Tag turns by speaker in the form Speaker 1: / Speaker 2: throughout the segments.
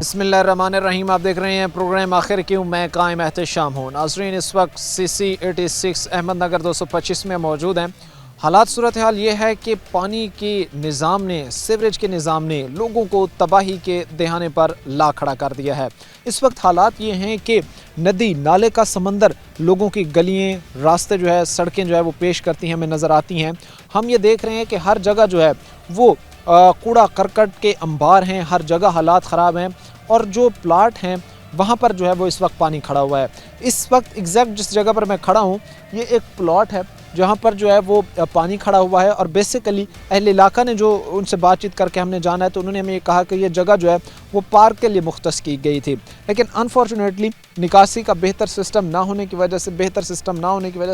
Speaker 1: बिस्मिल्लाहिर्रहमानिर्रहीम। आप देख रहे हैं प्रोग्राम आखिर क्यों, मैं कायम एहतशाम हूँ। नाज़रीन, इस वक्त CC86 अहमदनगर 225 में मौजूद हैं। हालात सूरत हाल ये है कि पानी के निज़ाम ने, सीवरेज के निज़ाम ने लोगों को तबाही के दहाने पर ला खड़ा कर दिया है। इस वक्त हालात ये हैं कि नदी नाले का समंदर लोगों की गलियाँ, रास्ते जो है, सड़कें जो है वो पेश करती हैं, हमें नज़र आती हैं। हम ये देख रहे हैं कि हर जगह जो है वो कूड़ा करकट के अंबार हैं, हर जगह हालात ख़राब हैं और जो प्लाट हैं वहाँ पर जो है वो इस वक्त पानी खड़ा हुआ है। इस वक्त एग्जैक्ट जिस जगह पर मैं खड़ा हूँ ये एक प्लॉट है जहाँ पर जो है वो पानी खड़ा हुआ है और बेसिकली अहले इलाका ने जो उनसे बातचीत करके हमने जाना है तो उन्होंने हमें ये कहा कि ये जगह जो है वो पार्क के लिए मुख्तस की गई थी, लेकिन अनफॉर्चुनेटली निकासी का बेहतर सिस्टम ना होने की वजह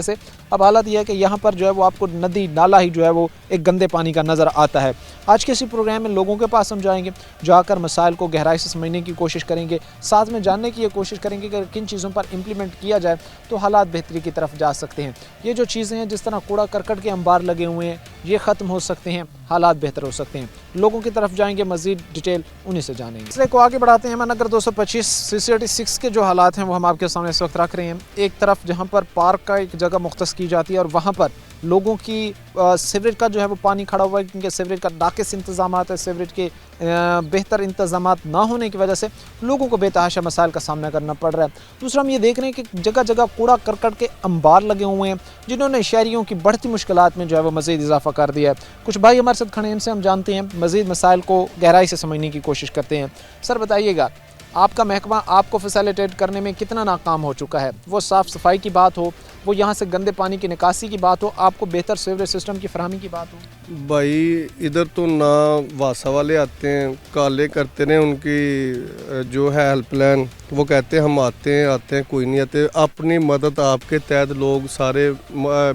Speaker 1: से अब हालत यह है कि यहाँ पर जो है वो आपको नदी नाला ही जो है वो एक गंदे पानी का नज़र आता है। आज के इसी प्रोग्राम में लोगों के पास हम जाएंगे, जाकर मसाइल को गहराई से समझने की कोशिश करेंगे, साथ में जानने की ये कोशिश करेंगे कि किन चीज़ों पर इम्प्लीमेंट किया जाए तो हालात बेहतरी की तरफ जा सकते हैं। ये जो चीज़ें हैं, जिस तरह कूड़ा करकट के अंबार लगे हुए हैं, ये ख़त्म हो सकते हैं, हालात बेहतर हो सकते हैं। लोगों की तरफ जाएंगे, मज़ीद डिटेल उन्हीं से जानेंगे। इसलिए को आगे बढ़ाते हैं। अहमदनगर 225 CC86 के जो हालात हैं वो हम आपके सामने इस वक्त रख रहे हैं। एक तरफ जहाँ पर पार्क का एक जगह मुख्तस की जाती है और वहाँ पर लोगों की सीवरेज का जो है वो पानी खड़ा हुआ है, क्योंकि सीवरेज का नाक़िस इंतज़ाम है, सीवरेज के बेहतर इंतज़ाम ना होने की वजह से लोगों को बेतहाशा मसाइल का सामना करना पड़ रहा है। दूसरा हम ये देख रहे हैं कि जगह जगह कूड़ा करकट के अंबार लगे हुए हैं जिन्होंने शहरियों की बढ़ती मुश्किलात में जो है वो मज़ीद इजाफा कर दिया है। कुछ भाई हमारे साथ खड़े हैं, इनसे हम जानते हैं, मज़ीद मसाइल को गहराई से समझने की कोशिश करते हैं। सर बताइएगा, आपका महकमा आपको फैसिलिटेट करने में कितना नाकाम हो चुका है? वो साफ़ सफाई की बात हो, वो यहाँ से गंदे पानी की निकासी की बात हो, आपको बेहतर सीवरेज सिस्टम की फरहमी की बात हो।
Speaker 2: भाई इधर तो ना वासा वाले आते हैं, काले करते हैं, उनकी जो है हेल्पलाइन, वो कहते हैं हम आते हैं कोई नहीं आते। अपनी मदद आपके तहत लोग सारे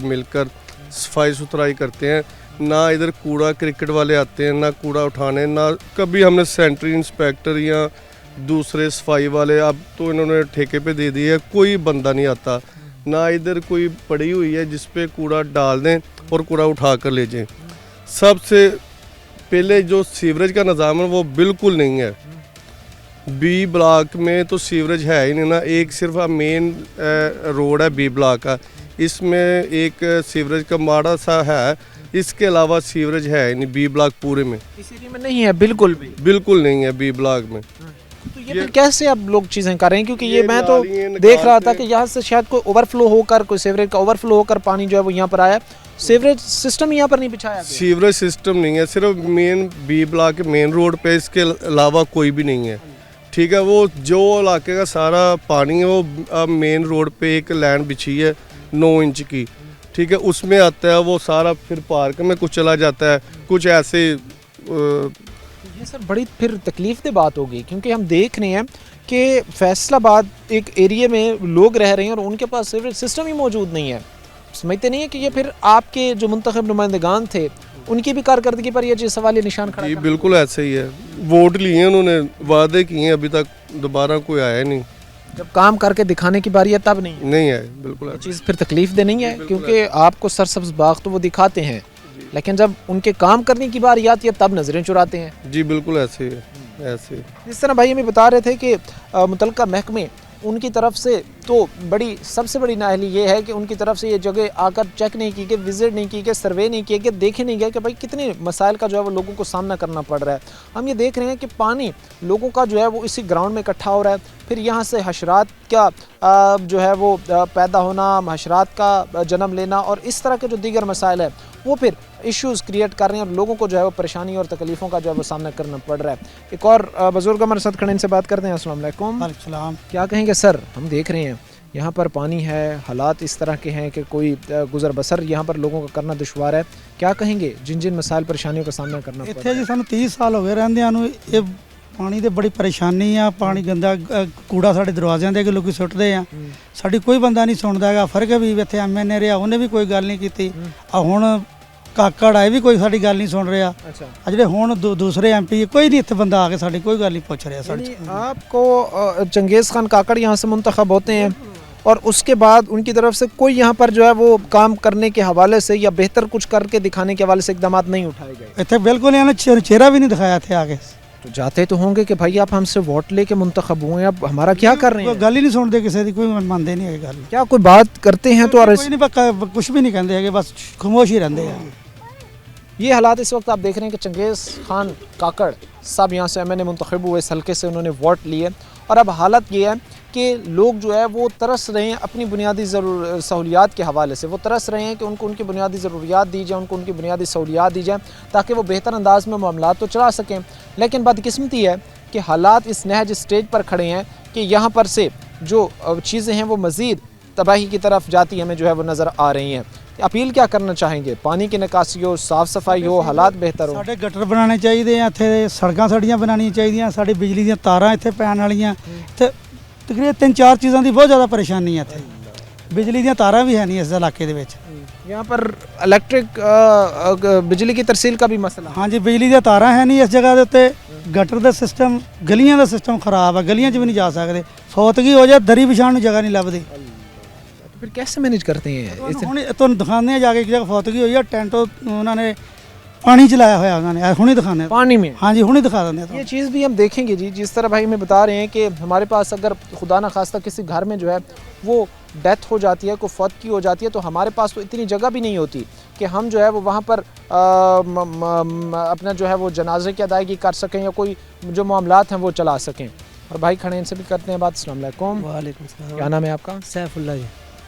Speaker 2: मिलकर सफाई सुथराई करते हैं। ना इधर कूड़ा क्रिकेट वाले आते हैं, ना कूड़ा उठाने, ना कभी हमने सेंट्री इंस्पेक्टर या दूसरे सफाई वाले, अब तो इन्होंने ठेके पे दे दिए, कोई बंदा नहीं आता। ना इधर कोई पड़ी हुई है जिस पे कूड़ा डाल दें और कूड़ा उठा कर ले जाएं। सबसे पहले जो सीवरेज का निज़ाम है वो बिल्कुल नहीं है। बी ब्लॉक में तो सीवरेज है ही नहीं ना, एक सिर्फ मेन रोड है बी ब्लॉक का, इसमें एक सीवरेज का माड़ा सा है, इसके अलावा सीवरेज है ही नहीं बी ब्लॉक पूरे में।
Speaker 1: इस एरिया में नहीं है, बिल्कुल
Speaker 2: नहीं है बी ब्लॉक में।
Speaker 1: तो ये फिर कैसे अब लोग चीज़ें कर रहे हैं? क्योंकि ये मैं तो देख रहा था कि यहाँ से शायद कोई ओवरफ्लो होकर, कोई सीवरेज का ओवरफ्लो होकर पानी जो है वो यहाँ पर आया। सीवरेज सिस्टम यहाँ पर नहीं बिछाया गया।
Speaker 2: सीवरेज सिस्टम नहीं है, सिर्फ main B block main road पे, इसके अलावा कोई भी नहीं है। ठीक है, वो जो इलाके का सारा पानी है वो मेन रोड पे एक लाइन बिछी है 9 इंच की, ठीक है, उसमें आता है, वो सारा फिर पार्क में कुछ चला जाता है, कुछ ऐसे।
Speaker 1: ये सर बड़ी फिर तकलीफ दे बात होगी, क्योंकि हम देख रहे हैं कि फैसलाबाद एक एरिया में लोग रह रहे हैं और उनके पास सीवरेज सिस्टम ही मौजूद नहीं है। समझते नहीं है कि ये फिर आपके जो मुंतखब नुमाइंदगान थे उनकी भी कारकर्दगी पर ये सवाल निशान खड़ा
Speaker 2: जी बिल्कुल ऐसे ही है। वोट लिए उन्होंने, वादे किए हैं, अभी तक दोबारा कोई आया नहीं।
Speaker 1: जब काम करके दिखाने की बारी है तब नहीं
Speaker 2: है। बिल्कुल
Speaker 1: ये चीज़ फिर तकलीफ दे नहीं है, क्योंकि आपको सरसब्ज बाग तो वो दिखाते हैं, लेकिन जब उनके काम करने की बारी आती है तब नजरें चुराते हैं।
Speaker 2: जी बिल्कुल ऐसे ही है, ऐसे।
Speaker 1: जिस तरह भाई हमें बता रहे थे कि मुतल्लिका महकमे उनकी तरफ से तो सबसे बड़ी नाअहली ये है कि उनकी तरफ से ये जगह आकर चेक नहीं की गई, विजिट नहीं की गई, सर्वे नहीं किया गया, देखे नहीं गया कि भाई कितने मसाइल का जो है वो लोगों को सामना करना पड़ रहा है। हम ये देख रहे हैं कि पानी लोगों का जो है वो इसी ग्राउंड में इकट्ठा हो रहा है, फिर यहाँ से हशरात का जो है वो पैदा होना, हशरात का जन्म लेना और इस तरह के जो दीगर मसाइल है वो फिर इश्यूज़ क्रिएट कर रहे हैं और लोगों को जो है वो परेशानी और तकलीफ़ों का जो है वो सामना करना पड़ रहा है। एक और बुजुर्ग हमारे साथ खड़े, इनसे बात करते हैं। अस्सलाम वालेकुम।
Speaker 3: वालेकुम।
Speaker 1: क्या कहेंगे सर? हम देख रहे हैं यहाँ पर पानी है, हालात इस तरह के हैं कि कोई गुजर बसर यहाँ पर लोगों का करना दुश्वार है। क्या कहेंगे जिन जिन मसाइल परेशानियों का सामना करना पड़ रहा है?
Speaker 3: जी सानू 30 साल हो गए रहंदिਆਂ ਨੂੰ ਇਹ ਪਾਣੀ ਦੀ ਬੜੀ ਪਰੇਸ਼ਾਨੀ ਆ। ਪਾਣੀ ਗੰਦਾ ਕੂੜਾ ਸਾਡੇ ਦਰਵਾਜ਼ਿਆਂ ਦੇ ਅੱਗੇ ਲੋਕੀ ਸੁੱਟਦੇ ਆ, ਸਾਡੀ ਕੋਈ ਬੰਦਾ ਨਹੀਂ ਸੁਣਦਾ ਹੈਗਾ। ਫਰਕ ਵੀ ਇੱਥੇ MNA ਰਿਹਾ, ਉਹਨੇ ਵੀ ਕੋਈ ਗੱਲ ਨਹੀਂ ਕੀਤੀ। ਆ ਹੁਣ ਕਾਕੜ ਆਏ ਵੀ ਕੋਈ ਸਾਡੀ ਗੱਲ ਨਹੀਂ ਸੁਣ ਰਿਹਾ। ਆ ਜਿਹੜੇ ਹੁਣ दूसरे MP कोई नहीं ਇੱਥੇ ਬੰਦਾ ਆ ਕੇ ਸਾਡੀ ਕੋਈ ਗੱਲ नहीं पूछ रहा। साड़ी
Speaker 1: आपको चंगेज़ खान काकड़ यहाँ से मुंतखब होते हैं और उसके बाद उनकी तरफ से कोई यहाँ पर जो है वो काम करने के हवाले से या बेहतर कुछ करके दिखाने के हवाले से इकदाम नहीं उठाए गए?
Speaker 3: इतने बिल्कुल चेहरा भी नहीं दिखाया थे आगे।
Speaker 1: तो जाते तो होंगे कि भाई आप हमसे वोट लेके मुंतखब हुए, अब हमारा क्या कर रहे
Speaker 3: ਕੋਈ
Speaker 1: हैं?
Speaker 3: ਗੱਲ ਹੀ ਨਹੀਂ ਸੁਣਦੇ ਕਿਸੇ ਦੀ, ਕੋਈ ਮੰਨਦੇ ਨਹੀਂ ਇਹ ਗੱਲ।
Speaker 1: क्या कोई बात करते हैं तो
Speaker 3: ਕੋਈ ਨਹੀਂ ਪੱਕਾ ਕੁਝ ਵੀ ਨਹੀਂ ਕਹਿੰਦੇ ਹੈਗੇ, ਬਸ ਖਾਮੋਸ਼ ਹੀ ਰਹਿੰਦੇ ਆ।
Speaker 1: ये हालात इस वक्त आप देख रहे हैं कि चंगेज़ खान काकड़ साहब यहाँ से MNA मुंतखब हुए, इस हल्के से उन्होंने वोट लिए और अब हालत ये है कि लोग जो है वो तरस रहे हैं अपनी बुनियादी सहूलियात के हवाले से, वो तरस रहे हैं कि उनको उनकी बुनियादी ज़रूरियात दी जाए, उनको उनकी बुनियादी सहूलियात दी जाए ताकि वो बेहतर अंदाज में मामलात तो चला सकें। लेकिन बदकिस्मती है कि हालात इस नहज स्टेज पर खड़े हैं कि यहाँ पर से जो चीज़ें हैं वो मज़ीद तबाही की तरफ जाती हमें जो है वो नज़र आ रही हैं। अपील क्या करना चाहेंगे? पानी की निकासी हो, साफ़ सफाई हो, हालात बेहतर हो।
Speaker 3: ਸਾਡੇ ਗਟਰ ਬਣਾਉਣੇ ਚਾਹੀਦੇ ਆ, ਇੱਥੇ ਸੜਕਾਂ ਸਾਡੀਆਂ ਬਣਾਉਣੀਆਂ ਚਾਹੀਦੀਆਂ, ਸਾਡੀ ਬਿਜਲੀ ਦੀਆਂ ਤਾਰਾਂ ਇੱਥੇ ਪੈਣ ਵਾਲੀਆਂ, ਤੇ ਤਕਰੀਬਨ 3-4 ਚੀਜ਼ਾਂ ਦੀ ਬਹੁਤ ਜ਼ਿਆਦਾ ਪਰੇਸ਼ਾਨੀ ਹੈ ਇੱਥੇ। ਬਿਜਲੀ ਦੀਆਂ ਤਾਰਾਂ ਵੀ ਹੈ ਨਹੀਂ ਇਸ ਇਲਾਕੇ ਦੇ ਵਿੱਚ।
Speaker 1: यहाँ पर इलेक्ट्रिक बिजली की तरसील का भी मसला है।
Speaker 3: ਹਾਂਜੀ ਬਿਜਲੀ ਦੀਆਂ ਤਾਰਾਂ ਹੈ ਨਹੀਂ ਇਸ ਜਗ੍ਹਾ ਦੇ ਉੱਤੇ, ਗਟਰ ਦਾ ਸਿਸਟਮ, ਗਲੀਆਂ ਦਾ ਸਿਸਟਮ ਖਰਾਬ ਆ, ਗਲੀਆਂ 'ਚ ਵੀ ਨਹੀਂ ਜਾ ਸਕਦੇ, ਫੌਤਗੀ ਹੋ ਜਾਏ ਦਰੀ ਵਿਛਾਉਣ ਨੂੰ ਜਗ੍ਹਾ ਨਹੀਂ ਲੱਭਦੀ।
Speaker 1: तो फिर कैसे मैनेज करते हैं?
Speaker 3: ਹੁਣ ਤੁਹਾਨੂੰ ਦਿਖਾਉਂਦੇ ਆ ਜਾ ਕੇ, ਇੱਕ ਜਗ੍ਹਾ ਫੌਤਗੀ ਹੋਈ ਆ, ਟੈਂਟ ਉਹਨਾਂ ਨੇ पानी चलाया हुआ है उन्होंने, हुणी दिखाने
Speaker 1: पानी में।
Speaker 3: हाँ जी हुणी दिखा देंगे।
Speaker 1: ये चीज़ भी हम देखेंगे जी, जिस तरह भाई हमें बता रहे हैं कि हमारे पास अगर खुदा न खास्ता किसी घर में जो है वो डेथ हो जाती है, कोई फौत की हो जाती है, तो हमारे पास तो इतनी जगह भी नहीं होती कि हम जो है वो वहाँ पर अपना जो है वो जनाजे की अदायगी कर सकें या कोई जो मामलात हैं वो चला सकें। और भाई खड़े इनसे भी करते हैं बात। अस्सलाम वालेकुम।
Speaker 3: वालेकुम सलाम।
Speaker 1: क्या नाम है आपका?
Speaker 3: सैफुल्लाह जी।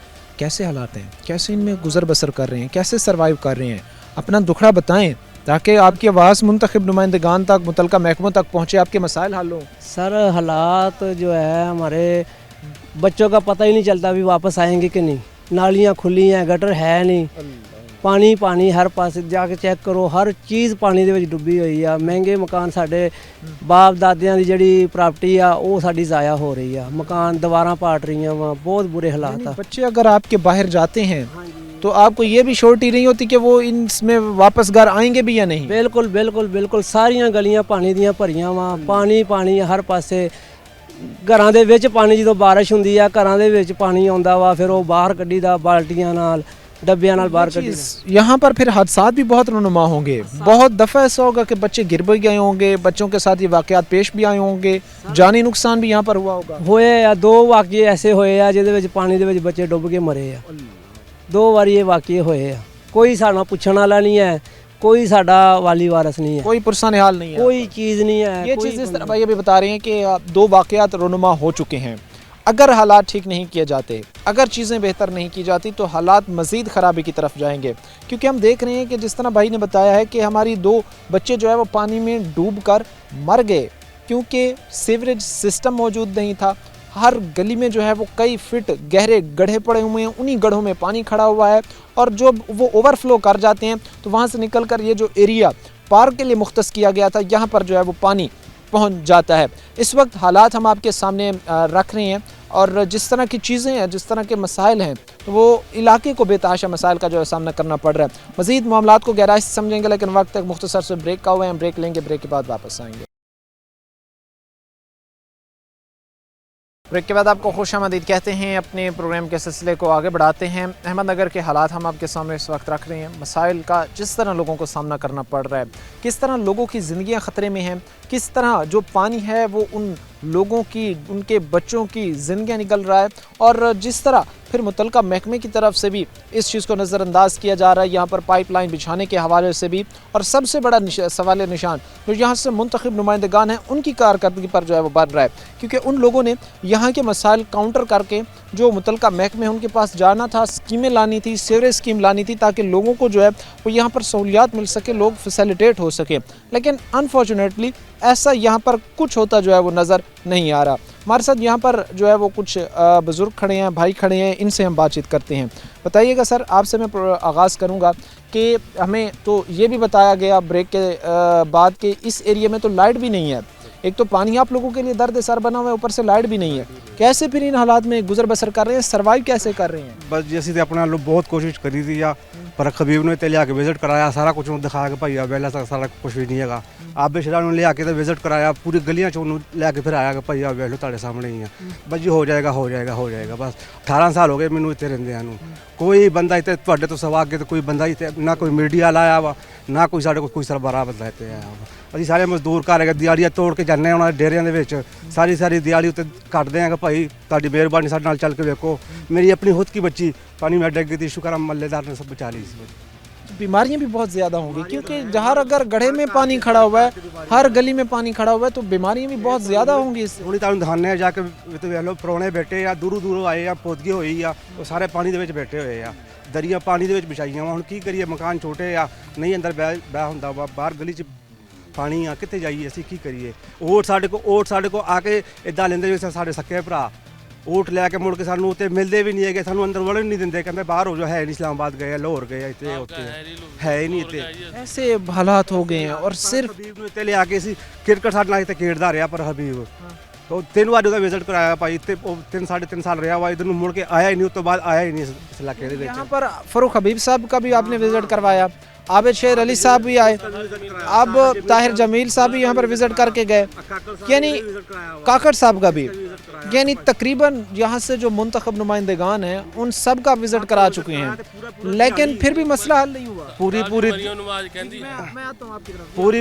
Speaker 1: कैसे हालात हैं, कैसे इनमें गुजर बसर कर रहे हैं, कैसे सर्वाइव कर रहे हैं? अपना दुखड़ा बताएं ताकि आपकी आवाज़ मुंतखब नुमाइंदगान तक, मुतलका महकमों तक पहुँचे, आपके मसाइल हल हों।
Speaker 4: सर हालात जो है हमारे बच्चों का पता ही नहीं चलता भी वापस आएंगे कि नहीं। नालियाँ खुली हैं, गटर है नहीं, पानी पानी हर पास जाके चेक करो, हर चीज़ पानी ਦੇ ਵਿੱਚ ਡੁੱਬੀ ਹੋਈ ਆ। ਮਹਿੰਗੇ ਮਕਾਨ ਸਾਡੇ ਬਾਪ ਦਾਦਿਆਂ ਦੀ ਜਿਹੜੀ ਪ੍ਰਾਪਰਟੀ ਆ ਉਹ ਸਾਡੀ ਜ਼ਾਇਆ ਹੋ ਰਹੀ ਆ, ਮਕਾਨ ਦੀਵਾਰਾਂ ਪਾਟ ਰਹੀਆਂ ਵਾ, ਬਹੁਤ ਬੁਰੇ ਹਾਲਾਤ ਆ।
Speaker 1: बच्चे अगर आपके बाहर जाते हैं तो आपको ये भी श्योरिटी नहीं होती कि वो इसमें वापस घर आएंगे भी या नहीं?
Speaker 4: ਬਿਲਕੁਲ ਬਿਲकुल ਬਿਲकुल ਸਾਰੀਆਂ ਗਲੀਆਂ ਪਾਣੀ ਦੀਆਂ ਭਰੀਆਂ ਵਾ, ਪਾਣੀ ਪਾਣੀ ਹਰ ਪਾਸੇ। ਘਰਾਂ ਦੇ ਵਿੱਚ ਪਾਣੀ ਜਦੋਂ ਬਾਰਿਸ਼ ਹੁੰਦੀ ਆ, ਘਰਾਂ ਦੇ ਵਿੱਚ ਪਾਣੀ ਆਉਂਦਾ ਵਾ, ਫਿਰ ਉਹ ਬਾਹਰ ਕੱਢੀਦਾ ਬਾਲਟੀਆਂ ਨਾਲ, डब्बियां नाल बाहर कटी।
Speaker 1: यहाँ पर फिर हादसात भी बहुत रुनुमा होंगे। बहुत दफ़ा ऐसा होगा कि बच्चे गिर भी गए होंगे, बच्चों के साथ ये वाक़यात पेश भी आए होंगे, जानी नुकसान भी यहाँ पर हुआ होगा।
Speaker 4: ਹੋਏ ਆ 2 ਵਾਕਿਏ ਐਸੇ ਹੋਏ ਆ ਜਿਹਦੇ ਵਿੱਚ ਪਾਣੀ ਦੇ ਵਿੱਚ ਬੱਚੇ ਡੁੱਬ ਕੇ ਮਰੇ ਆ। 2 ਵਾਰੀ ਇਹ ਵਾਕਿਏ ਹੋਏ ਆ। ਕੋਈ ਸਾਡਾ ਪੁੱਛਣ ਵਾਲਾ ਨਹੀਂ ਹੈ, कोई साडा वाली वारस नहीं है,
Speaker 1: कोई पुरसान हाल नहीं है,
Speaker 4: कोई चीज़ नहीं है।
Speaker 1: ये चीज़ इस तरह भाई अभी बता रहे हैं कि 2 वाक़यात रुनुमा हो चुके हैं। अगर हालात ठीक नहीं किए जाते, अगर चीज़ें बेहतर नहीं की जाती तो हालात मज़ीद ख़राबी की तरफ जाएंगे। क्योंकि हम देख रहे हैं कि जिस तरह भाई ने बताया है कि हमारी 2 बच्चे जो है वो पानी में डूब कर मर गए क्योंकि सीवरेज सिस्टम मौजूद नहीं था। हर गली में जो है वो कई फिट गहरे गड्ढे पड़े हुए हैं, उन्हीं गड्ढों में पानी खड़ा हुआ है और जो वो ओवरफ्लो कर जाते हैं तो वहाँ से निकल कर ये जो एरिया पार्क के लिए मुख्तस किया गया था यहाँ पर जो है वो पानी पहुँच जाता है। इस वक्त हालात हम आपके सामने रख रहे हैं और जिस तरह की चीज़ें हैं, जिस तरह के मसाइल हैं, वो इलाके को बेतहाशा मसाइल का जो है सामना करना पड़ रहा है। मज़ीद मामलात को गहराई से समझेंगे लेकिन वक्त तक मुख्तसर से ब्रेक का हुआ है, हम ब्रेक लेंगे, ब्रेक के बाद वापस आएंगे। ब्रेक के बाद आपको खुशामदीद कहते हैं। अपने प्रोग्राम के सिलसिले को आगे बढ़ाते हैं। अहमदनगर के हालात हम आपके सामने इस वक्त रख रहे हैं। मसाइल का जिस तरह लोगों को सामना करना पड़ रहा है, किस तरह लोगों की ज़िंदगियां ख़तरे में हैं, किस तरह जो पानी है वो उन लोगों की, उनके बच्चों की ज़िंदगियां निकल रहा है और जिस तरह फिर मुतलका महकमे की तरफ से भी इस चीज़ को नज़रअंदाज किया जा रहा है, यहाँ पर पाइपलाइन बिछाने के हवाले से भी। और सबसे बड़ा सवाल निशान जो यहाँ से मुंतखब नुमाइंदगान हैं उनकी कारकर्दगी पर जो है वो बन रहा है, क्योंकि उन लोगों ने यहाँ के मसाइल काउंटर करके जो मुतलका महकमे उनके पास जाना था, स्कीमें लानी थी, सीवरेज स्कीम लानी थी ताकि लोगों को जो है वो यहाँ पर सहूलियात मिल सके, लोग फैसिलिटेट हो सके। लेकिन अनफॉर्चुनेटली ऐसा यहाँ पर कुछ होता जो है वो नज़र नहीं आ रहा। हमारे साथ यहाँ पर जो है वो कुछ बुज़ुर्ग खड़े हैं, भाई खड़े हैं, इनसे हम बातचीत करते हैं। बताइएगा सर, आपसे मैं आगाज़ करूँगा कि हमें तो ये भी बताया गया ब्रेक के बाद कि इस एरिया में तो लाइट भी नहीं है। एक तो पानी आप लोगों के लिए दर्द सर बना हुआ है, ऊपर से लाइट भी नहीं है। कैसे फिर इन हालात में गुजर बसर कर रहे हैं, सर्वाइव कैसे कर रहे हैं?
Speaker 5: बस जैसे तो अपना लोग बहुत कोशिश करी थी या पर खबीब ने लिया के विजिट कराया, सारा कुछ उन्होंने दिखाया कि भाई वेला सारा कुछ भी नहीं है। आप बेशरा ने लिया के तो विजिट कराया, पूरी गलियां चो लिया के फिर आया कि भाई वेलो तारे सामने ही है, बस जी हो जाएगा हो जाएगा हो जाएगा। बस 18 साल हो गए मैनू इतने रेंदे, कोई बंदा इतने तुहाडे तो सवा के तो कोई बंदा इतने ना कोई मीडिया लाया वा, ना कोई साढ़े को कोई सरबराह बदलाते आया वा। ਅਸੀਂ ਸਾਰੇ ਮਜ਼ਦੂਰ ਘਰ ਹੈਗੇ ਦਿਹਾੜੀਆਂ ਤੋੜ ਕੇ ਜਾਂਦੇ ਹਾਂ ਉਹਨਾਂ ਦੇ ਡੇਰਿਆਂ ਦੇ ਵਿੱਚ ਸਾਰੀ ਦਿਹਾੜੀ ਉੱਤੇ ਕੱਟਦੇ ਹਾਂ ਕਿ ਭਾਈ ਤੁਹਾਡੀ ਮਿਹਰਬਾਨੀ ਸਾਡੇ ਨਾਲ ਚੱਲ ਕੇ ਵੇਖੋ। ਮੇਰੀ ਆਪਣੀ ਖੁਦ ਕੀ ਬੱਚੀ ਪਾਣੀ में डग गई थी, शुक्र हम मल्लेदार ने सब बचा ली इस
Speaker 1: बीमारियां भी बहुत ज़्यादा होंगी क्योंकि जहाँ अगर गड्ढे में पानी खड़ा हुआ है, हर गली में पानी खड़ा हुआ है, तो बीमारियां भी बहुत ज़्यादा होंगी इससे।
Speaker 5: ਹੁਣ ਤੁਹਾਨੂੰ ਦਿਖਾਉਂਦੇ ਆ ਜਾ ਕੇ ਵੇਖ ਲਓ ਪਰੌਣੇ ਬੈਠੇ ਆ ਦੂਰੋਂ ਆਏ ਆ ਪੋਦਗੀ ਹੋਈ ਆ ਉਹ ਸਾਰੇ ਪਾਣੀ ਦੇ ਵਿੱਚ ਬੈਠੇ ਹੋਏ ਆ ਦਰੀਆਂ ਪਾਣੀ ਦੇ ਵਿੱਚ ਵਿਛਾਈਆਂ ਵਾ। ਹੁਣ ਕੀ ਕਰੀਏ ਮਕਾਨ ਛੋਟੇ ਆ ਨਹੀਂ ਅੰਦਰ ਬਹਿ ਹੁੰਦਾ ਵਾ ਬਾਹਰ ਗਲੀ 'ਚ ਪਾਣੀ ਆ ਕਿੱਥੇ ਜਾਈਏ ਅਸੀਂ ਕੀ ਕਰੀਏ। ਓਟ ਸਾਡੇ ਕੋ ਆ ਕੇ ਇੱਦਾਂ ਲੈਂਦੇ ਜਿਵੇਂ ਸਾਡੇ ਸੱਕੇ ਭਰਾ ਓਟ ਲੈ ਕੇ ਮੁੜ ਕੇ ਸਾਨੂੰ ਉੱਤੇ ਮਿਲਦੇ ਵੀ ਨਹੀਂ ਹੈਗੇ ਸਾਨੂੰ ਅੰਦਰ ਵੜਨ ਨਹੀਂ ਦਿੰਦੇ ਕਹਿੰਦੇ ਬਾਹਰ ਹੋ ਜਾਓ ਹੈ ਨਹੀਂ ਇਸਲਾਮਾਬਾਦ ਗਏ ਲਾਹੌਰ ਗਏ ਇੱਥੇ ਉੱਥੇ ਹੈ ਹੀ ਨਹੀਂ ਇੱਥੇ
Speaker 1: ऐसे हालात हो गए हैं और सिर्फ
Speaker 5: ਹਬੀਬ ਨੂੰ ਇੱਥੇ ਲਿਆ ਕੇ ਸੀ ਕ੍ਰਿਕਟ ਸਾਡੇ ਨਾਲ ਇੱਥੇ ਖੇਡਦਾ ਰਿਹਾ ਪਰ ਹਬੀਬ ਉਹ 3 ਵਾਰ ਉਹਦਾ ਵਿਜ਼ਿਟ ਕਰਾਇਆ ਭਾਈ ਇੱਥੇ ਉਹ 3.5 ਸਾਲ ਰਿਹਾ ਵਾ ਇਧਰ ਨੂੰ ਮੁੜ ਕੇ ਆਇਆ ਹੀ ਨਹੀਂ ਉਸ ਤੋਂ ਬਾਅਦ ਆਇਆ ਹੀ ਨਹੀਂ ਇਸ ਇਲਾਕੇ ਦੇ ਵਿੱਚ।
Speaker 1: यहाँ पर फरूख हबीब साहब का भी आपने विजिट करवाया, आबिद शेर अली साहब भी आए, अब ताहिर जमील साहब भी यहाँ पर विजिट करके गए, यानी काकड़ साहब का भी, यानी तकरीबन यहाँ से जो मुंतखब नुमाइंदगान हैं उन सब का विजिट करा चुके हैं, लेकिन फिर भी मसला हल नहीं हुआ।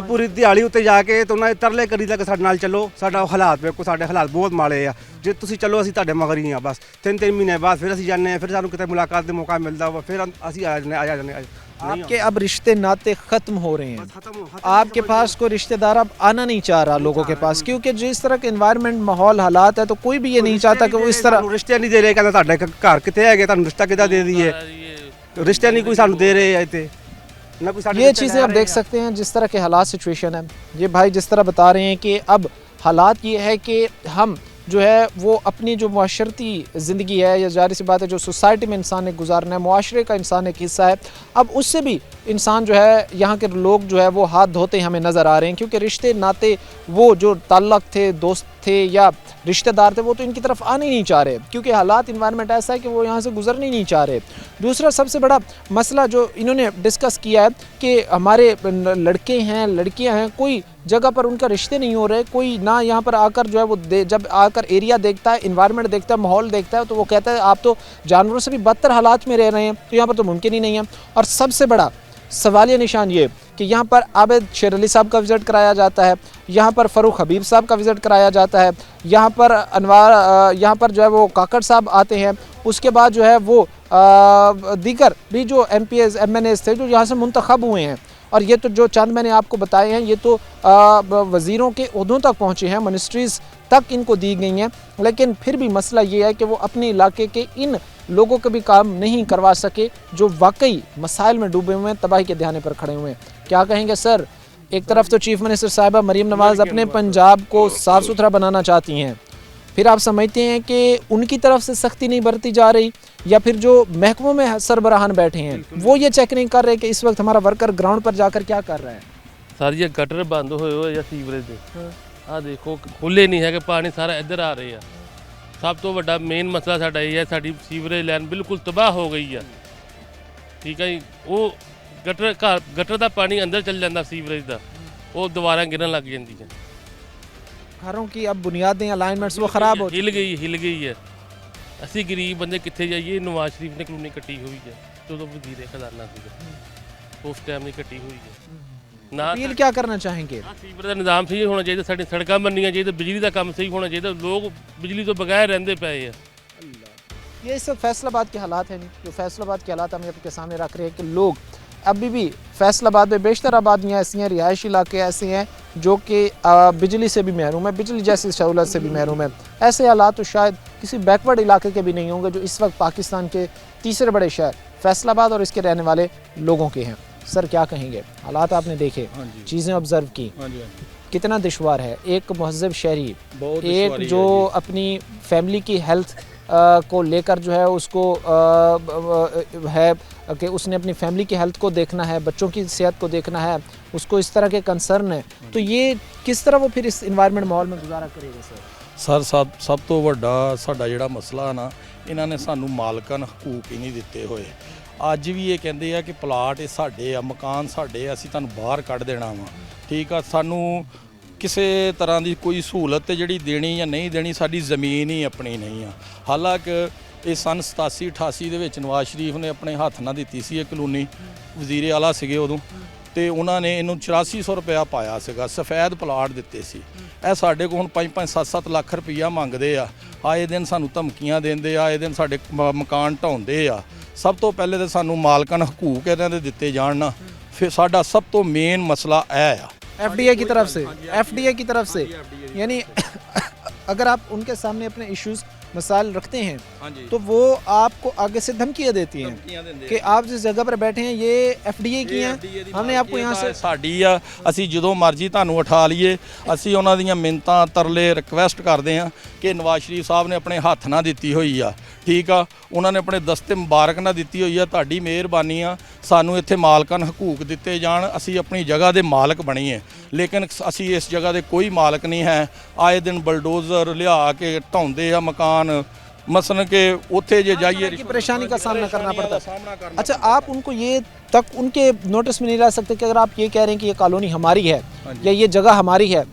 Speaker 5: ਪੂਰੀ ਦਿਹਾੜੀ ਉੱਤੇ ਜਾ ਕੇ ਤੇ ਉਹਨਾਂ ਦੇ ਤਰਲੇ ਕਰੀ ਦਾ ਕਿ ਸਾਡੇ ਨਾਲ ਚੱਲੋ ਸਾਡਾ ਹਾਲਾਤ ਵੇਖੋ ਸਾਡੇ ਹਾਲਾਤ ਬਹੁਤ ਮਾੜੇ ਆ ਜੇ ਤੁਸੀਂ ਚੱਲੋ ਅਸੀਂ ਤੁਹਾਡੇ ਮਗਰ ਹੀ ਆ ਬਸ 3 ਮਹੀਨੇ ਬਾਅਦ ਫਿਰ ਅਸੀਂ ਜਾਂਦੇ ਆ ਫਿਰ ਸਾਨੂੰ ਕਿਤੇ ਮੁਲਾਕਾਤ ਦਾ ਮੌਕਾ ਮਿਲਦਾ ਵਾ ਫਿਰ ਅਸੀਂ ਆ ਜਾਂਦੇ
Speaker 1: आपके अब रिश्ते नाते ख़त्म हो रहे हैं, आपके पास कोई रिश्तेदार अब आना नहीं चाह रहा लोगों के पास, क्योंकि जिस तरह के इन्वायरमेंट माहौल हालात है तो कोई भी ये नहीं चाहता कि वो इस तरह
Speaker 5: ਰਿਸ਼ਤੇ ਨਹੀਂ ਦੇ ਰਹੇ ਕਹਿੰਦਾ ਤੁਹਾਡੇ ਘਰ ਕਿੱਥੇ ਹੈਗੇ ਤੁਹਾਨੂੰ ਰਿਸ਼ਤਾ ਕਿੱਦਾਂ ਦੇ ਦਈਏ ਰਿਸ਼ਤੇ ਨਹੀਂ ਕੋਈ ਸਾਨੂੰ ਦੇ ਰਹੇ ਇੱਥੇ ਨਾ ਕੋਈ ਸਾਡੇ
Speaker 1: ये चीज़ें आप देख सकते हैं जिस तरह के हालात सिचुएशन है। ये भाई जिस तरह बता रहे हैं कि अब हालात ये है कि हम जो है वो अपनी जो मुआशरती ज़िंदगी है या जारी सी बात है जो सोसाइटी में इंसान ने गुजारना है, मुआशरे का इंसान एक हिस्सा है, अब उससे भी इंसान जो है यहाँ के लोग जो है वो हाथ धोते हमें नज़र आ रहे हैं, क्योंकि रिश्ते नाते वो जो ताल्लुक़ थे दोस्त थे या रिश्तेदार थे वो तो इनकी तरफ आने ही नहीं चाह रहे, क्योंकि हालात इन्वायरमेंट ऐसा है कि वो यहाँ से गुजरने ही नहीं चाह रहे। दूसरा सबसे बड़ा मसला जो इन्होंने डिस्कस किया है कि हमारे लड़के हैं लड़कियाँ हैं कोई जगह पर उनका रिश्ते नहीं हो रहे, कोई ना यहाँ पर आकर जो है वो जब आकर एरिया देखता है, इन्वायरमेंट देखता है, माहौल देखता है, तो वो कहता है आप तो जानवरों से भी बदतर हालात में रह रहे हैं, तो यहाँ पर तो मुमकिन ही नहीं है। और सबसे बड़ा सवालिया निशान ये कि यहाँ पर आबिद शेर अली साहब का विज़िट कराया जाता है, यहाँ पर फ़रूख हबीब साहब का विज़िट कराया जाता है, यहाँ पर यहाँ पर जो है वो काकड़ साहब आते हैं, उसके बाद जो है वो दीगर भी जो MPs MNAs थे जो यहाँ से मुंतखब हुए हैं, और ये तो जो चंद मैंने आपको बताए हैं ये तो वज़ीरों के ओहदों तक पहुँचे हैं, मिनिस्ट्रीज़ तक इनको दी गई हैं, लेकिन फिर भी मसला ये है कि वो अपने इलाके के इन लोगों को भी काम नहीं करवा सके जो वाकई मसाइल में डूबे हुए हैं, तबाही के ध्यान पर खड़े हुए हैं। क्या कहेंगे सर? एक तरफ तो चीफ मिनिस्टर साहिबा मरीम नवाज़ अपने पंजाब को साफ़ सुथरा बनाना चाहती हैं, फिर आप समझते हैं कि उनकी तरफ से सख्ती नहीं बरती जा रही, या फिर जो महकमों में सरबराहान बैठे हैं वो ये चेक नहीं कर रहे कि इस वक्त हमारा वर्कर ग्राउंड पर जाकर क्या कर रहा है।
Speaker 6: सर ये गटर बंद होए या सीवरेज ਦੇ ਆ ਦੇਖੋ ਖੁੱਲੇ ਨਹੀਂ ਹੈ ਕਿ ਪਾਣੀ ਸਾਰਾ ਇੱਧਰ ਆ ਰਿਹਾ। ਸਭ ਤੋਂ ਵੱਡਾ ਮੇਨ ਮਸਲਾ ਸਾਡਾ ਇਹ ਹੈ ਸਾਡੀ ਸੀਵਰੇਜ ਲਾਈਨ ਬਿਲਕੁਲ ਤਬਾਹ ਹੋ ਗਈ ਹੈ, ਠੀਕ ਹੈ ਜੀ। ਉਹ ਗਟਰ ਦਾ ਪਾਣੀ ਅੰਦਰ ਚੱਲ ਜਾਂਦਾ ਸੀਵਰੇਜ ਦਾ, ਉਹ ਦੁਬਾਰਾ ਗਿਰਨ ਲੱਗ ਜਾਂਦੀ ਹੈ।
Speaker 1: घरों की अब बुनियादी अलाइनमेंट्स वो ख़राब हो
Speaker 6: हिल गई है। ਅਸੀਂ ਗਰੀਬ ਬੰਦੇ ਕਿੱਥੇ ਜਾਈਏ। ਨਵਾਜ਼ ਸ਼ਰੀਫ ਨੇ ਕਲੋਨੀ ਕੱਟੀ ਹੋਈ ਹੈ, ਜਦੋਂ ਵਜ਼ੀਰ ਖਜ਼ਾਨਾ ਸੀਗਾ ਉਸ ਟਾਈਮ ਦੀ ਕੱਟੀ ਹੋਈ ਹੈ। ਨਾ
Speaker 1: अपील क्या करना चाहेंगे?
Speaker 6: ਸੀਵਰ ਦਾ ਨਿਜ਼ਾਮ ਸਹੀ ਹੋਣਾ ਚਾਹੀਦਾ, ਸਾਡੀ ਸੜਕਾਂ ਬਣਨੀਆਂ ਚਾਹੀਦੀਆਂ, ਬਿਜਲੀ ਦਾ ਕੰਮ ਸਹੀ ਹੋਣਾ ਚਾਹੀਦਾ। ਲੋਕ ਬਿਜਲੀ ਤੋਂ ਬਗੈਰ ਰਹਿੰਦੇ ਪਏ ਆ।
Speaker 1: ये इस वक्त फैसलाबाद के हालात हैं, जो फैसलाबाद के हालात हम आपके सामने रख रहे हैं कि लोग अभी भी फैसलाबाद में बेशतर आबादियाँ ऐसी हैं, रिहायशी इलाके ऐसे हैं जो कि बिजली से भी महरूम है, बिजली जैसी सहूलत से भी महरूम है। ऐसे हालात तो शायद किसी बैकवर्ड इलाके के भी नहीं होंगे जो इस वक्त पाकिस्तान के तीसरे बड़े शहर फैसलाबाद और इसके रहने वाले लोगों के हैं। सर क्या कहेंगे? हालात आपने देखे, चीज़ें ऑब्ज़र्व की, कितना दुश्वार है एक महज़ब शहरी, एक जो अपनी फैमिली की हेल्थ को लेकर जो है उसको है कि उसने अपनी फैमिली की हेल्थ को देखना है, बच्चों की सेहत को देखना है, उसको इस तरह के कंसर्न है, तो ये किस तरह वो फिर इस इन्वायरमेंट माहौल में गुजारा करेगा?
Speaker 7: सर ਸਭ ਤੋਂ ਵੱਡਾ ਸਾਡਾ ਜਿਹੜਾ ਮਸਲਾ ਨਾ ਇਹਨਾਂ ਨੇ ਸਾਨੂੰ ਮਾਲਕਨ ਹਕੂਕ ਹੀ ਨਹੀਂ ਦਿੱਤੇ ਹੋਏ। ਅੱਜ ਵੀ ਇਹ ਕਹਿੰਦੇ ਆ ਕਿ ਪਲਾਟ ਇਹ ਸਾਡੇ ਆ, ਮਕਾਨ ਸਾਡੇ ਆ, ਅਸੀਂ ਤੁਹਾਨੂੰ ਬਾਹਰ ਕੱਢ ਦੇਣਾ ਵਾ, ਠੀਕ ਆ। ਸਾਨੂੰ ਕਿਸੇ ਤਰ੍ਹਾਂ ਦੀ ਕੋਈ ਸਹੂਲਤ ਤੇ ਜਿਹੜੀ ਦੇਣੀ ਜਾਂ ਨਹੀਂ ਦੇਣੀ, ਸਾਡੀ ਜ਼ਮੀਨ ਹੀ ਆਪਣੀ ਨਹੀਂ ਆ। ਹਾਲਾਂਕਿ ਇਹ ਸਨ 87-88 ਦੇ ਵਿੱਚ ਨਵਾਜ਼ ਸ਼ਰੀਫ ਨੇ ਆਪਣੇ ਹੱਥ ਨਾਲ ਦਿੱਤੀ ਸੀ ਇਹ ਕਲੋਨੀ, ਵਜ਼ੀਰ ਆਲਾ ਸੀਗੇ ਉਦੋਂ, ਤੇ ਉਹਨਾਂ ਨੇ ਇਹਨੂੰ 8400 ਰੁਪਇਆ ਪਾਇਆ ਸੀਗਾ, ਸਫੈਦ ਪਲਾਟ ਦਿੱਤੇ ਸੀ। ਇਹ ਸਾਡੇ ਕੋਲ ਹੁਣ 5-5 7-7 ਲੱਖ ਰੁਪਈਆ ਮੰਗਦੇ ਆ, ਆਏ ਦਿਨ ਸਾਨੂੰ ਧਮਕੀਆਂ ਦਿੰਦੇ ਆ, ਆਏ ਦਿਨ ਸਾਡੇ ਮਕਾਨ ਢਾਉਂਦੇ ਆ। ਸਭ ਤੋਂ ਪਹਿਲੇ ਤਾਂ ਸਾਨੂੰ ਮਾਲਕਾਨ ਹਕੂਕ ਇਹਨਾਂ ਦੇ ਦਿੱਤੇ ਜਾਣ ਨਾ, ਫਿਰ ਸਾਡਾ ਸਭ ਤੋਂ ਮੇਨ ਮਸਲਾ ਇਹ ਆ।
Speaker 1: एफडीए की तरफ से, एफडीए की तरफ से, यानी अगर आप उनके सामने अपने इश्यूज मसाइल रखते हैं तो वो आपको आगे से धमकियाँ देती हैं कि आप जिस जगह पर बैठे हैं ये एफडीए की हैं, हमने आपको यहाँ से
Speaker 7: ਸਾਡੀ ਆ, ਅਸੀਂ ਜਦੋਂ ਮਰਜ਼ੀ ਤੁਹਾਨੂੰ ਉਠਾ ਲਈਏ। ਅਸੀਂ ਉਹਨਾਂ ਦੀਆਂ ਮਿੰਨਤਾਂ ਤਰਲੇ ਰਿਕਵੈਸਟ ਕਰਦੇ ਆ ਕਿ ਨਵਾਜ਼ ਸ਼ਰੀਫ ਸਾਹਿਬ ਨੇ ਆਪਣੇ ਹੱਥ ਨਾਲ ਦਿੱਤੀ ਹੋਈ ਆ, ਠੀਕ ਆ, ਉਹਨਾਂ ਨੇ ਆਪਣੇ ਦਸਤੇ ਮੁਬਾਰਕ ਨਾਲ ਦਿੱਤੀ ਹੋਈ ਆ। ਤੁਹਾਡੀ ਮਿਹਰਬਾਨੀ ਆ, ਸਾਨੂੰ ਇੱਥੇ ਮਾਲਕਾਨ ਹਕੂਕ ਦਿੱਤੇ ਜਾਣ, ਅਸੀਂ ਆਪਣੀ ਜਗ੍ਹਾ ਦੇ ਮਾਲਕ ਬਣੀਏ। ਲੇਕਿਨ ਅਸੀਂ ਇਸ ਜਗ੍ਹਾ ਦੇ ਕੋਈ ਮਾਲਕ ਨਹੀਂ ਹੈ। ਆਏ ਦਿਨ ਬਲਡੋਜ਼ਰ ਲਿਆ ਕੇ ਢਾਉਂਦੇ ਆ ਮਕਾਨ, मसलन के उथे जे जाइए
Speaker 1: की परेशानी का सामना करना पड़ता है। अच्छा, आप उनको ये तक उनके नोटिस में नहीं ला सकते कि अगर आप ये कह रहे हैं कि ये कॉलोनी हमारी है या ये जगह हमारी है,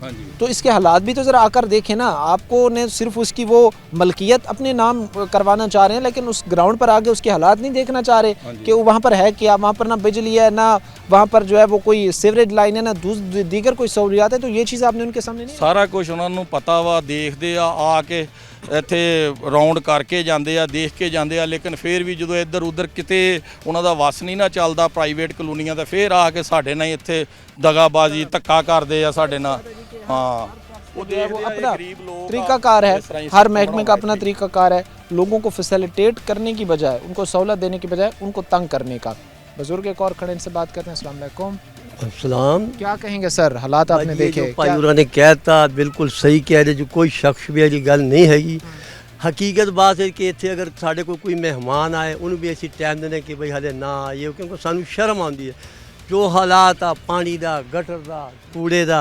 Speaker 1: तो इसके हालात भी तो ज़रा आकर देखें ना। आपको ने सिर्फ उसकी वो मलकियत अपने नाम करवाना चाह रहे हैं, लेकिन उस ग्राउंड पर आगे उसके हालात नहीं देखना चाह रहे कि वहाँ पर है क्या, वहाँ पर ना बिजली है, ना वहाँ पर जो है वो कोई सीवरेज लाइन है, ना दीगर कोई सहूलियात है। तो ये चीज़ आपने उनके सामने नहीं,
Speaker 7: सारा कुछ उन्होंने पता वा, देखते आ के ਇੱਥੇ ਰਾਉਂਡ ਕਰਕੇ ਜਾਂਦੇ ਆ, ਦੇਖ ਕੇ ਜਾਂਦੇ ਆ। ਲੇਕਿਨ ਫਿਰ ਵੀ ਜਦੋਂ ਇੱਧਰ ਉੱਧਰ ਕਿਤੇ ਉਹਨਾਂ ਦਾ ਵਸ ਨਹੀਂ ਨਾ ਚੱਲਦਾ ਪ੍ਰਾਈਵੇਟ ਕਲੋਨੀਆਂ ਦਾ, ਫਿਰ ਆ ਕੇ ਸਾਡੇ ਨਾਲ ਇੱਥੇ ਦਗਾਬਾਜ਼ੀ ਧੱਕਾ ਕਰਦੇ ਆ ਸਾਡੇ ਨਾਲ। ਹਾਂ, वो
Speaker 1: अपना तरीकाकार है, हर महकमे का अपना तरीकाकार है। लोगों को फैसिलिटेट करने की बजाय, उनको सहूलत देने की बजाय उनको तंग करने का। बुजुर्ग एक और खड़े, इनसे बात करते हैं। अस्सलाम वालेकुम।
Speaker 8: अस्सलाम।
Speaker 1: क्या कहेंगे सर, हालात आपने देखे?
Speaker 8: भाई उन्होंने कहता बिल्कुल सही कह रहे, जो कोई शख्स भी ऐसी गल नहीं हैगी। हकीकत बात है कि इतने अगर साढ़े को कोई मेहमान आए उन्हें भी ऐसी टाइम देने कि भाई हले ना आइए, क्योंकि सानू शर्म आती है। जो हालात आ पानी दा, गटर दा, कूड़े दा,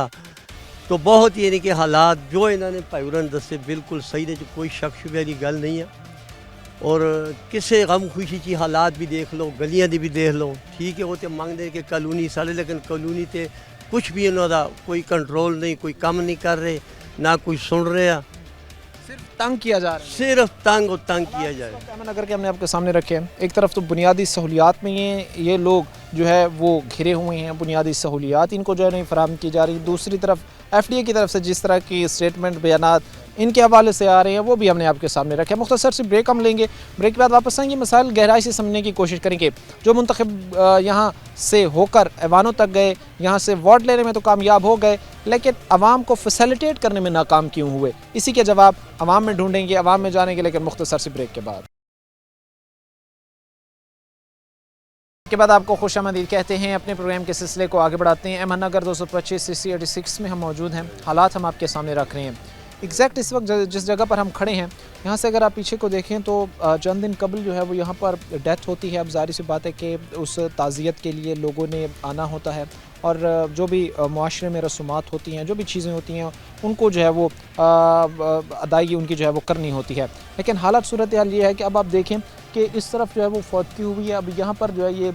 Speaker 8: तो बहुत यानी कि हालात जो इन्होंने भाई उन्होंने दसे बिल्कुल सही ने, जो कोई शख्स भी ऐसी गल नहीं है। और किसी गम खुशी की हालात भी देख लो, गलियां दी भी देख लो, ठीक है। वो तो मंगते कि कॉलोनी सारे, लेकिन कॉलोनी ते कुछ भी इन्होंने कोई कंट्रोल नहीं, कोई काम नहीं कर रहे, ना कोई सुन रहे,
Speaker 1: सिर्फ तंग किया जा रहा है,
Speaker 8: सिर्फ तंग और तंग किया जाए।
Speaker 1: अमन नगर के हमने आपके सामने रखे हैं। एक तरफ तो बुनियादी सहूलियात में ये लोग जो है वो घिरे हुए हैं, बुनियादी सहूलियात इनको जो है नहीं फराहम की जा रही। दूसरी तरफ एफडीए की तरफ से जिस तरह की स्टेटमेंट बयानात इनके हवाले से आ रहे हैं वो भी हमने आपके सामने रखे। मुख्तसर से ब्रेक हम लेंगे, ब्रेक के बाद वापस आएंगे, मसाइल गहराई से समझने की कोशिश करेंगे। जो मुंतखब यहाँ से होकर ऐवानों तक गए, यहाँ से वोट लेने में तो कामयाब हो गए, लेकिन अवाम को फैसिलिटेट करने में नाकाम क्यों हुए, इसी के जवाब अवाम में ढूंढेंगे, अवाम में जानेंगे, लेकिन मुख्तसर से ब्रेक के बाद। के बाद आपको खुशामदीद कहते हैं। अपने प्रोग्राम के सिलसिले को आगे बढ़ाते हैं। अहमद नगर 225 CC 86 में हम मौजूद हैं। हालात हम आपके सामने रख रहे हैं। एग्जैक्ट इस वक्त जिस जगह पर हम खड़े हैं, यहाँ से अगर आप पीछे को देखें तो चंद दिन कबल जो है वो यहाँ पर डेथ होती है। अब ज़ाहिर सी बात है कि उस ताज़ियत के लिए लोगों ने आना होता है, और जो भी मुआशरे में रसूमात होती हैं, जो भी चीज़ें होती हैं, उनको जो है वो अदायगी उनकी जो है वो करनी होती है। लेकिन हालात सूरत हाल ये है कि अब आप देखें कि इस तरफ जो है वो फौतगी हुई है। अब यहाँ पर जो है ये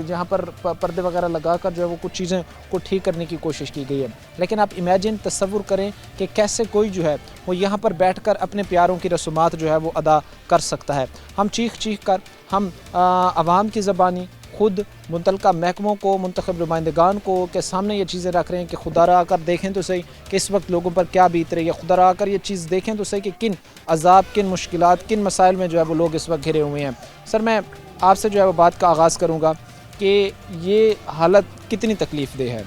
Speaker 1: यहाँ पर पर्दे वगैरह लगा कर जो है वो कुछ चीज़ें को ठीक करने की कोशिश की गई है। लेकिन आप इमेजिन, तसव्वुर करें कि कैसे कोई जो है वो यहाँ पर बैठकर अपने प्यारों की रसूमात जो है वो अदा कर सकता है। हम चीख चीख कर, हम आवाम की ज़बानी खुद मुतल्लिका महकमों को, मुंतखब नुमाइंदगान को के सामने ये चीज़ें रख रहे हैं कि खुदा रा आकर देखें तो सही कि इस वक्त लोगों पर क्या बीत रही है। खुदा रा आकर ये चीज़ देखें तो सही कि किन अजाब, किन मुश्किलात, किन मसाइल में जो है वो लोग इस वक्त घिरे हुए हैं। सर, मैं आपसे जो है वो बात का आगाज़ करूँगा कि ये हालत कितनी तकलीफ़ देह है।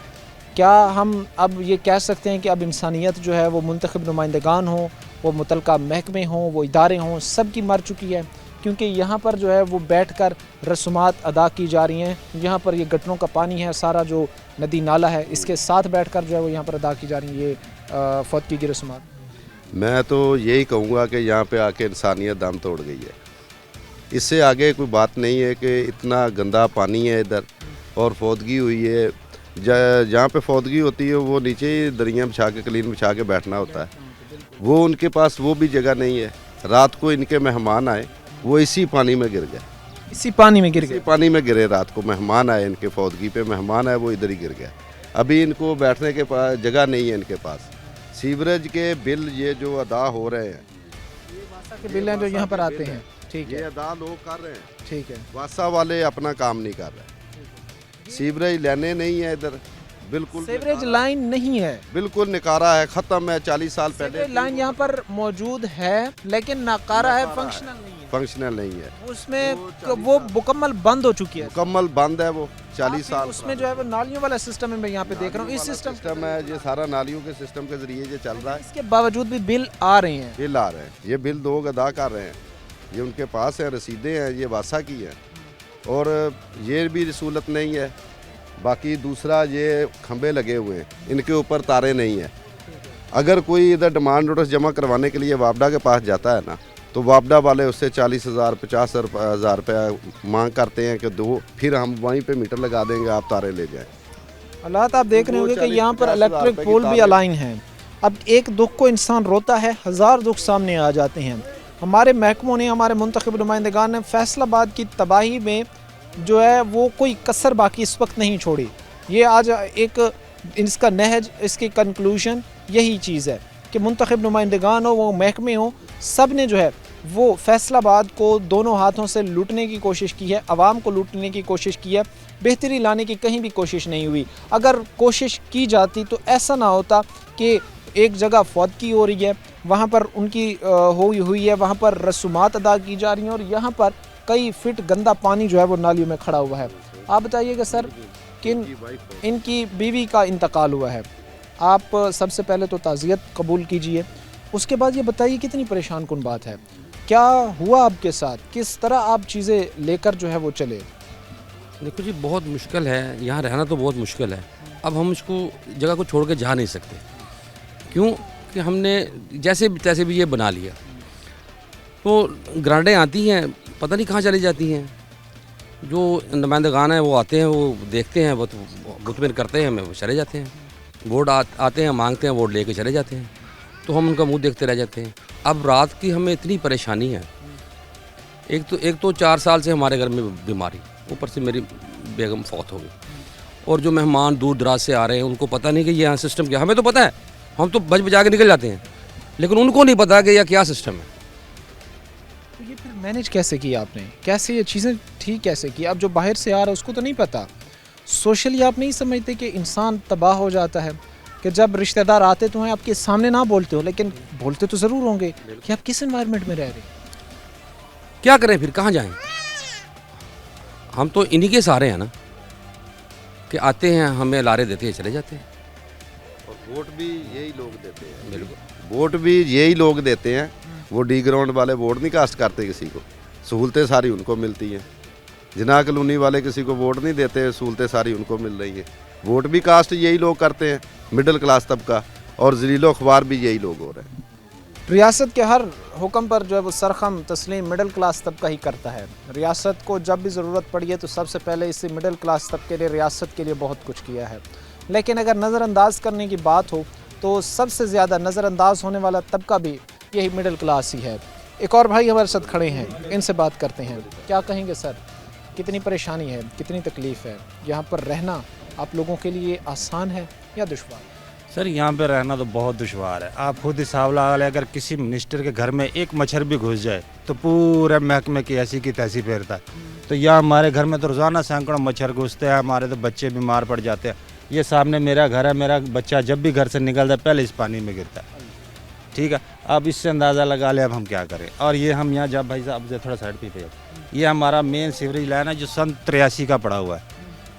Speaker 1: क्या हम अब ये कह सकते हैं कि अब इंसानियत जो है वो मुंतखब नुमाइंदगान हों, वो मुतल्लिका महकमे हों, वो इदारे हों, सब की मर चुकी है? क्योंकि यहाँ पर जो है वो बैठकर रसूमात अदा की जा रही हैं। यहाँ पर ये गटरों का पानी है, सारा जो नदी नाला है, इसके साथ बैठकर जो है वो यहाँ पर अदा की जा रही है ये फौतगी की रसूमात।
Speaker 9: मैं तो यही कहूँगा कि यहाँ पे आके इंसानियत दम तोड़ गई है। इससे आगे कोई बात नहीं है कि इतना गंदा पानी है इधर और फौतगी हुई है। जहाँ पे फौतगी होती है वो नीचे ही दरियाँ बिछा के, कलीन बिछा के बैठना होता है। वो उनके पास वो भी जगह नहीं है। रात को इनके मेहमान आए, वो इसी पानी में गिर गए,
Speaker 1: इसी पानी में गिर गए,
Speaker 9: पानी में गिरे। रात को मेहमान आए, इनके फौतगी पे मेहमान आए, वो इधर ही गिर गया। अभी इनको बैठने के पास जगह नहीं है इनके पास। सीवरेज के बिल ये जो अदा हो रहे हैं,
Speaker 1: ये वासा के बिल हैं जो यहाँ पर आते हैं, ठीक
Speaker 9: ये
Speaker 1: है,
Speaker 9: अदा लोग कर रहे हैं,
Speaker 1: ठीक है।
Speaker 9: वासा वाले अपना काम नहीं कर रहे। सीवरेज लाइनें नहीं है इधर, बिल्कुल
Speaker 1: सीवरेज लाइन नहीं है,
Speaker 9: बिल्कुल निकारा है, ख़त्म है। 40 साल पहले
Speaker 1: सीवरेज लाइन यहाँ पर मौजूद है लेकिन नाकारा है, फंक्शनल नहीं है,
Speaker 9: फंक्शनल नहीं है,
Speaker 1: उसमें वो मुकम्मल बंद हो चुकी है।
Speaker 9: मुकम्मल बंद है वो 40 साल।
Speaker 1: उसमें जो है वो नालियों वाला सिस्टम है, मैं यहाँ पे देख रहा हूँ, इस सिस्टम
Speaker 9: है, ये सारा नालियों के सिस्टम के ज़रिए ये चल रहा है।
Speaker 1: इसके बावजूद भी बिल आ रहे हैं।
Speaker 9: बिल आ रहे हैं, ये बिल लोग अदा कर रहे हैं, ये उनके पास है, रसीदें हैं, ये वासा की है, और ये भी सहूलत नहीं है। बाकी दूसरा ये खंबे लगे हुए हैं, इनके ऊपर तारे नहीं है। अगर कोई इधर डिमांड नोटिस जमा करवाने के लिए वापडा के पास जाता है ना, तो वापडा वाले उससे 40,000 50,000 रुपया मांग करते हैं कि दो, फिर हम वहीं पे मीटर लगा देंगे, आप तारे ले जाएं।
Speaker 1: हालात आप देख रहे होंगे कि यहाँ पर इलेक्ट्रिक पोल भी अलाइन हैं। अब एक दुख को इंसान रोता है, हज़ार दुख सामने आ जाते हैं। हमारे महकमों ने, हमारे मुंतखब नुमाइंदगान ने फैसलाबाद की तबाही में जो है वो कोई कसर बाकी इस वक्त नहीं छोड़ी। ये आज एक इसका नहज, इसकी कंक्लूजन यही चीज़ है कि मुंतखब नुमाइंदगान हो, वो महकमे हो, सब ने जो है वो फैसलाबाद को दोनों हाथों से लूटने की कोशिश की है, आवाम को लूटने की कोशिश की है, बेहतरी लाने की कहीं भी कोशिश नहीं हुई। अगर कोशिश की जाती तो ऐसा ना होता कि एक जगह फौतगी हो रही है, वहाँ पर उनकी हुई है, वहाँ पर रसूमात अदा की जा रही हैं, और यहाँ पर कई फिट गंदा पानी जो है वो नालियों में खड़ा हुआ है। आप बताइएगा सर, इनकी बीवी का इंतकाल हुआ है, आप सबसे पहले तो ताज़ियत कबूल कीजिए, उसके बाद ये बताइए कितनी परेशान कुन बात है, क्या हुआ आपके साथ, किस तरह आप चीज़ें लेकर जो है वो चले?
Speaker 10: देखो जी, बहुत मुश्किल है, यहाँ रहना तो बहुत मुश्किल है। अब हम इसको जगह को छोड़ के जा नहीं सकते, क्यों कि हमने जैसे तैसे भी ये बना लिया। तो ग्रांटें आती हैं, पता नहीं कहाँ चली जाती हैं। जो नुमाइंदगान हैं वो आते हैं, वो देखते हैं, वो मुतमिन करते हैं, हमें वो चले जाते हैं। वोट आते हैं, मांगते हैं, वोट लेके चले जाते हैं, तो हम उनका मुंह देखते रह जाते हैं। अब रात की हमें इतनी परेशानी है, एक तो 4 साल से हमारे घर में बीमारी, ऊपर से मेरी बेगम फौत हो गई, और जो मेहमान दूर दराज से आ रहे हैं उनको पता नहीं कि ये यहाँ सिस्टम क्या। हमें तो पता है, हम तो बज बजा के निकल जाते हैं, लेकिन उनको नहीं पता कि यह क्या सिस्टम है।
Speaker 1: तो ये फिर मैनेज कैसे किया आपने, कैसे ये चीज़ें ठीक कैसे की? अब जो बाहर से आ रहा है उसको तो नहीं पता। सोशली आप नहीं समझते कि इंसान तबाह हो जाता है, कि जब रिश्तेदार आते तो हैं, आपके सामने ना बोलते हो, लेकिन बोलते तो ज़रूर होंगे कि आप किस एनवायरनमेंट में रह रहे हैं।
Speaker 10: क्या करें फिर, कहाँ जाएं? हम तो इन्हीं के सहारे हैं ना, कि आते हैं, हमें लारे देते हैं, चले जाते हैं।
Speaker 9: और वोट भी यही लोग देते हैं, बिल्कुल वोट भी यही लोग देते हैं। वो डी ग्राउंड वाले वोट नहीं कास्ट करते किसी को, सहूलतें सारी उनको मिलती हैं। जिना कॉलोनी वाले किसी को वोट नहीं देते, सहूलतें सारी उनको मिल रही हैं। वोट भी कास्ट यही लोग करते हैं, मिडिल क्लास तबका, और ज़लीलो अखबार भी यही लोग हो रहे हैं।
Speaker 1: रियासत के हर हुक्म पर जो है वो सरखम तस्लीम मिडिल क्लास तबका ही करता है। रियासत को जब भी ज़रूरत पड़ी है तो सबसे पहले इसी मिडिल क्लास तबके ने रियासत के लिए बहुत कुछ किया है। लेकिन अगर नज़रअंदाज करने की बात हो तो सबसे ज़्यादा नज़रअंदाज होने वाला तबका भी यही मिडिल क्लास ही है। एक और भाई हमारे साथ खड़े हैं, इनसे बात करते हैं। क्या कहेंगे सर, कितनी परेशानी है, कितनी तकलीफ़ है, यहाँ पर रहना आप लोगों के लिए आसान है या दुश्वार?
Speaker 11: सर यहाँ पे रहना तो बहुत दुश्वार है। आप खुद हिसाब लगा लें, अगर किसी मिनिस्टर के घर में एक मच्छर भी घुस जाए तो पूरे महकमे की ऐसी की तैसी फेरता है। तो यहाँ हमारे घर में तो रोज़ाना सैकड़ों मच्छर घुसते हैं, हमारे तो बच्चे बीमार पड़ जाते हैं। ये सामने मेरा घर है, मेरा बच्चा जब भी घर से निकलता है पहले इस पानी में गिरता है। ठीक है, अब इससे अंदाज़ा लगा ले अब हम क्या करें। और ये हम यहाँ जब भाई साहब से थोड़ा साइड पे ये हमारा मेन सीवरेज लाइन है जो सन 83 का पड़ा हुआ है,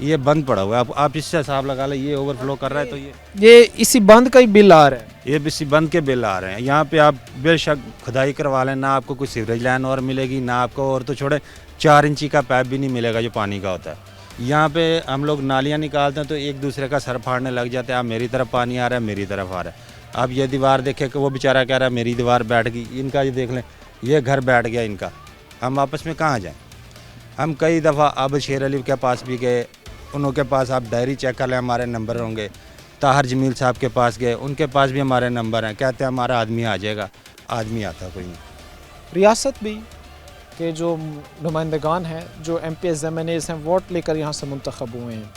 Speaker 11: ये बंद पड़ा हुआ है। आप इससे हिसाब लगा लें, ये ओवरफ्लो कर रहा है, तो
Speaker 1: ये इसी बंद का ही बिल आ रहा है।
Speaker 11: ये इसी बंद के बिल आ रहे हैं। यहाँ पे आप बेशक खुदाई करवा लें, ना आपको कोई सीवरेज लाइन और मिलेगी, ना आपको और तो छोड़े 4 इंची का पाइप भी नहीं मिलेगा जो पानी का होता है। यहाँ पे हम लोग नालियाँ निकालते हैं तो एक दूसरे का सर फाड़ने लग जाते हैं। आप मेरी तरफ पानी आ रहा है, मेरी तरफ आ रहा है। अब ये दीवार देखे कि वो बेचारा कह रहा है मेरी दीवार बैठ गई, इनका ये देख लें ये घर बैठ गया इनका। हम आपस में कहाँ जाएँ? हम कई दफ़ा अब शेर अली के पास भी गए, उनके पास आप डायरी चेक कर लें, हमारे नंबर होंगे। ताहर जमील साहब के पास गए, उनके पास भी हमारे नंबर हैं। कहते हैं हमारा आदमी आ जाएगा, आदमी आता कोई नहीं।
Speaker 1: रियासत भी के जो नुमाइंदगान हैं, जो MPs MNAs हैं, वोट लेकर यहाँ से मुंतखब हुए हैं,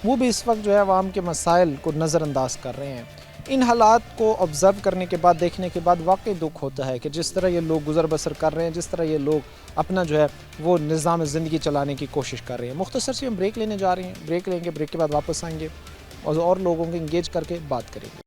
Speaker 1: وہ بھی اس وقت جو ہے عوام کے مسائل کو نظر انداز کر رہے ہیں۔ ان حالات کو آبزرو کرنے کے بعد، دیکھنے کے بعد واقعی دکھ ہوتا ہے کہ جس طرح یہ لوگ گزر بسر کر رہے ہیں، جس طرح یہ لوگ اپنا جو ہے وہ نظام زندگی چلانے کی کوشش کر رہے ہیں۔ مختصر سی ہم بریک لینے جا رہے ہیں، بریک لیں گے، بریک کے بعد واپس آئیں گے اور لوگوں کو انگیج کر کے بات کریں گے۔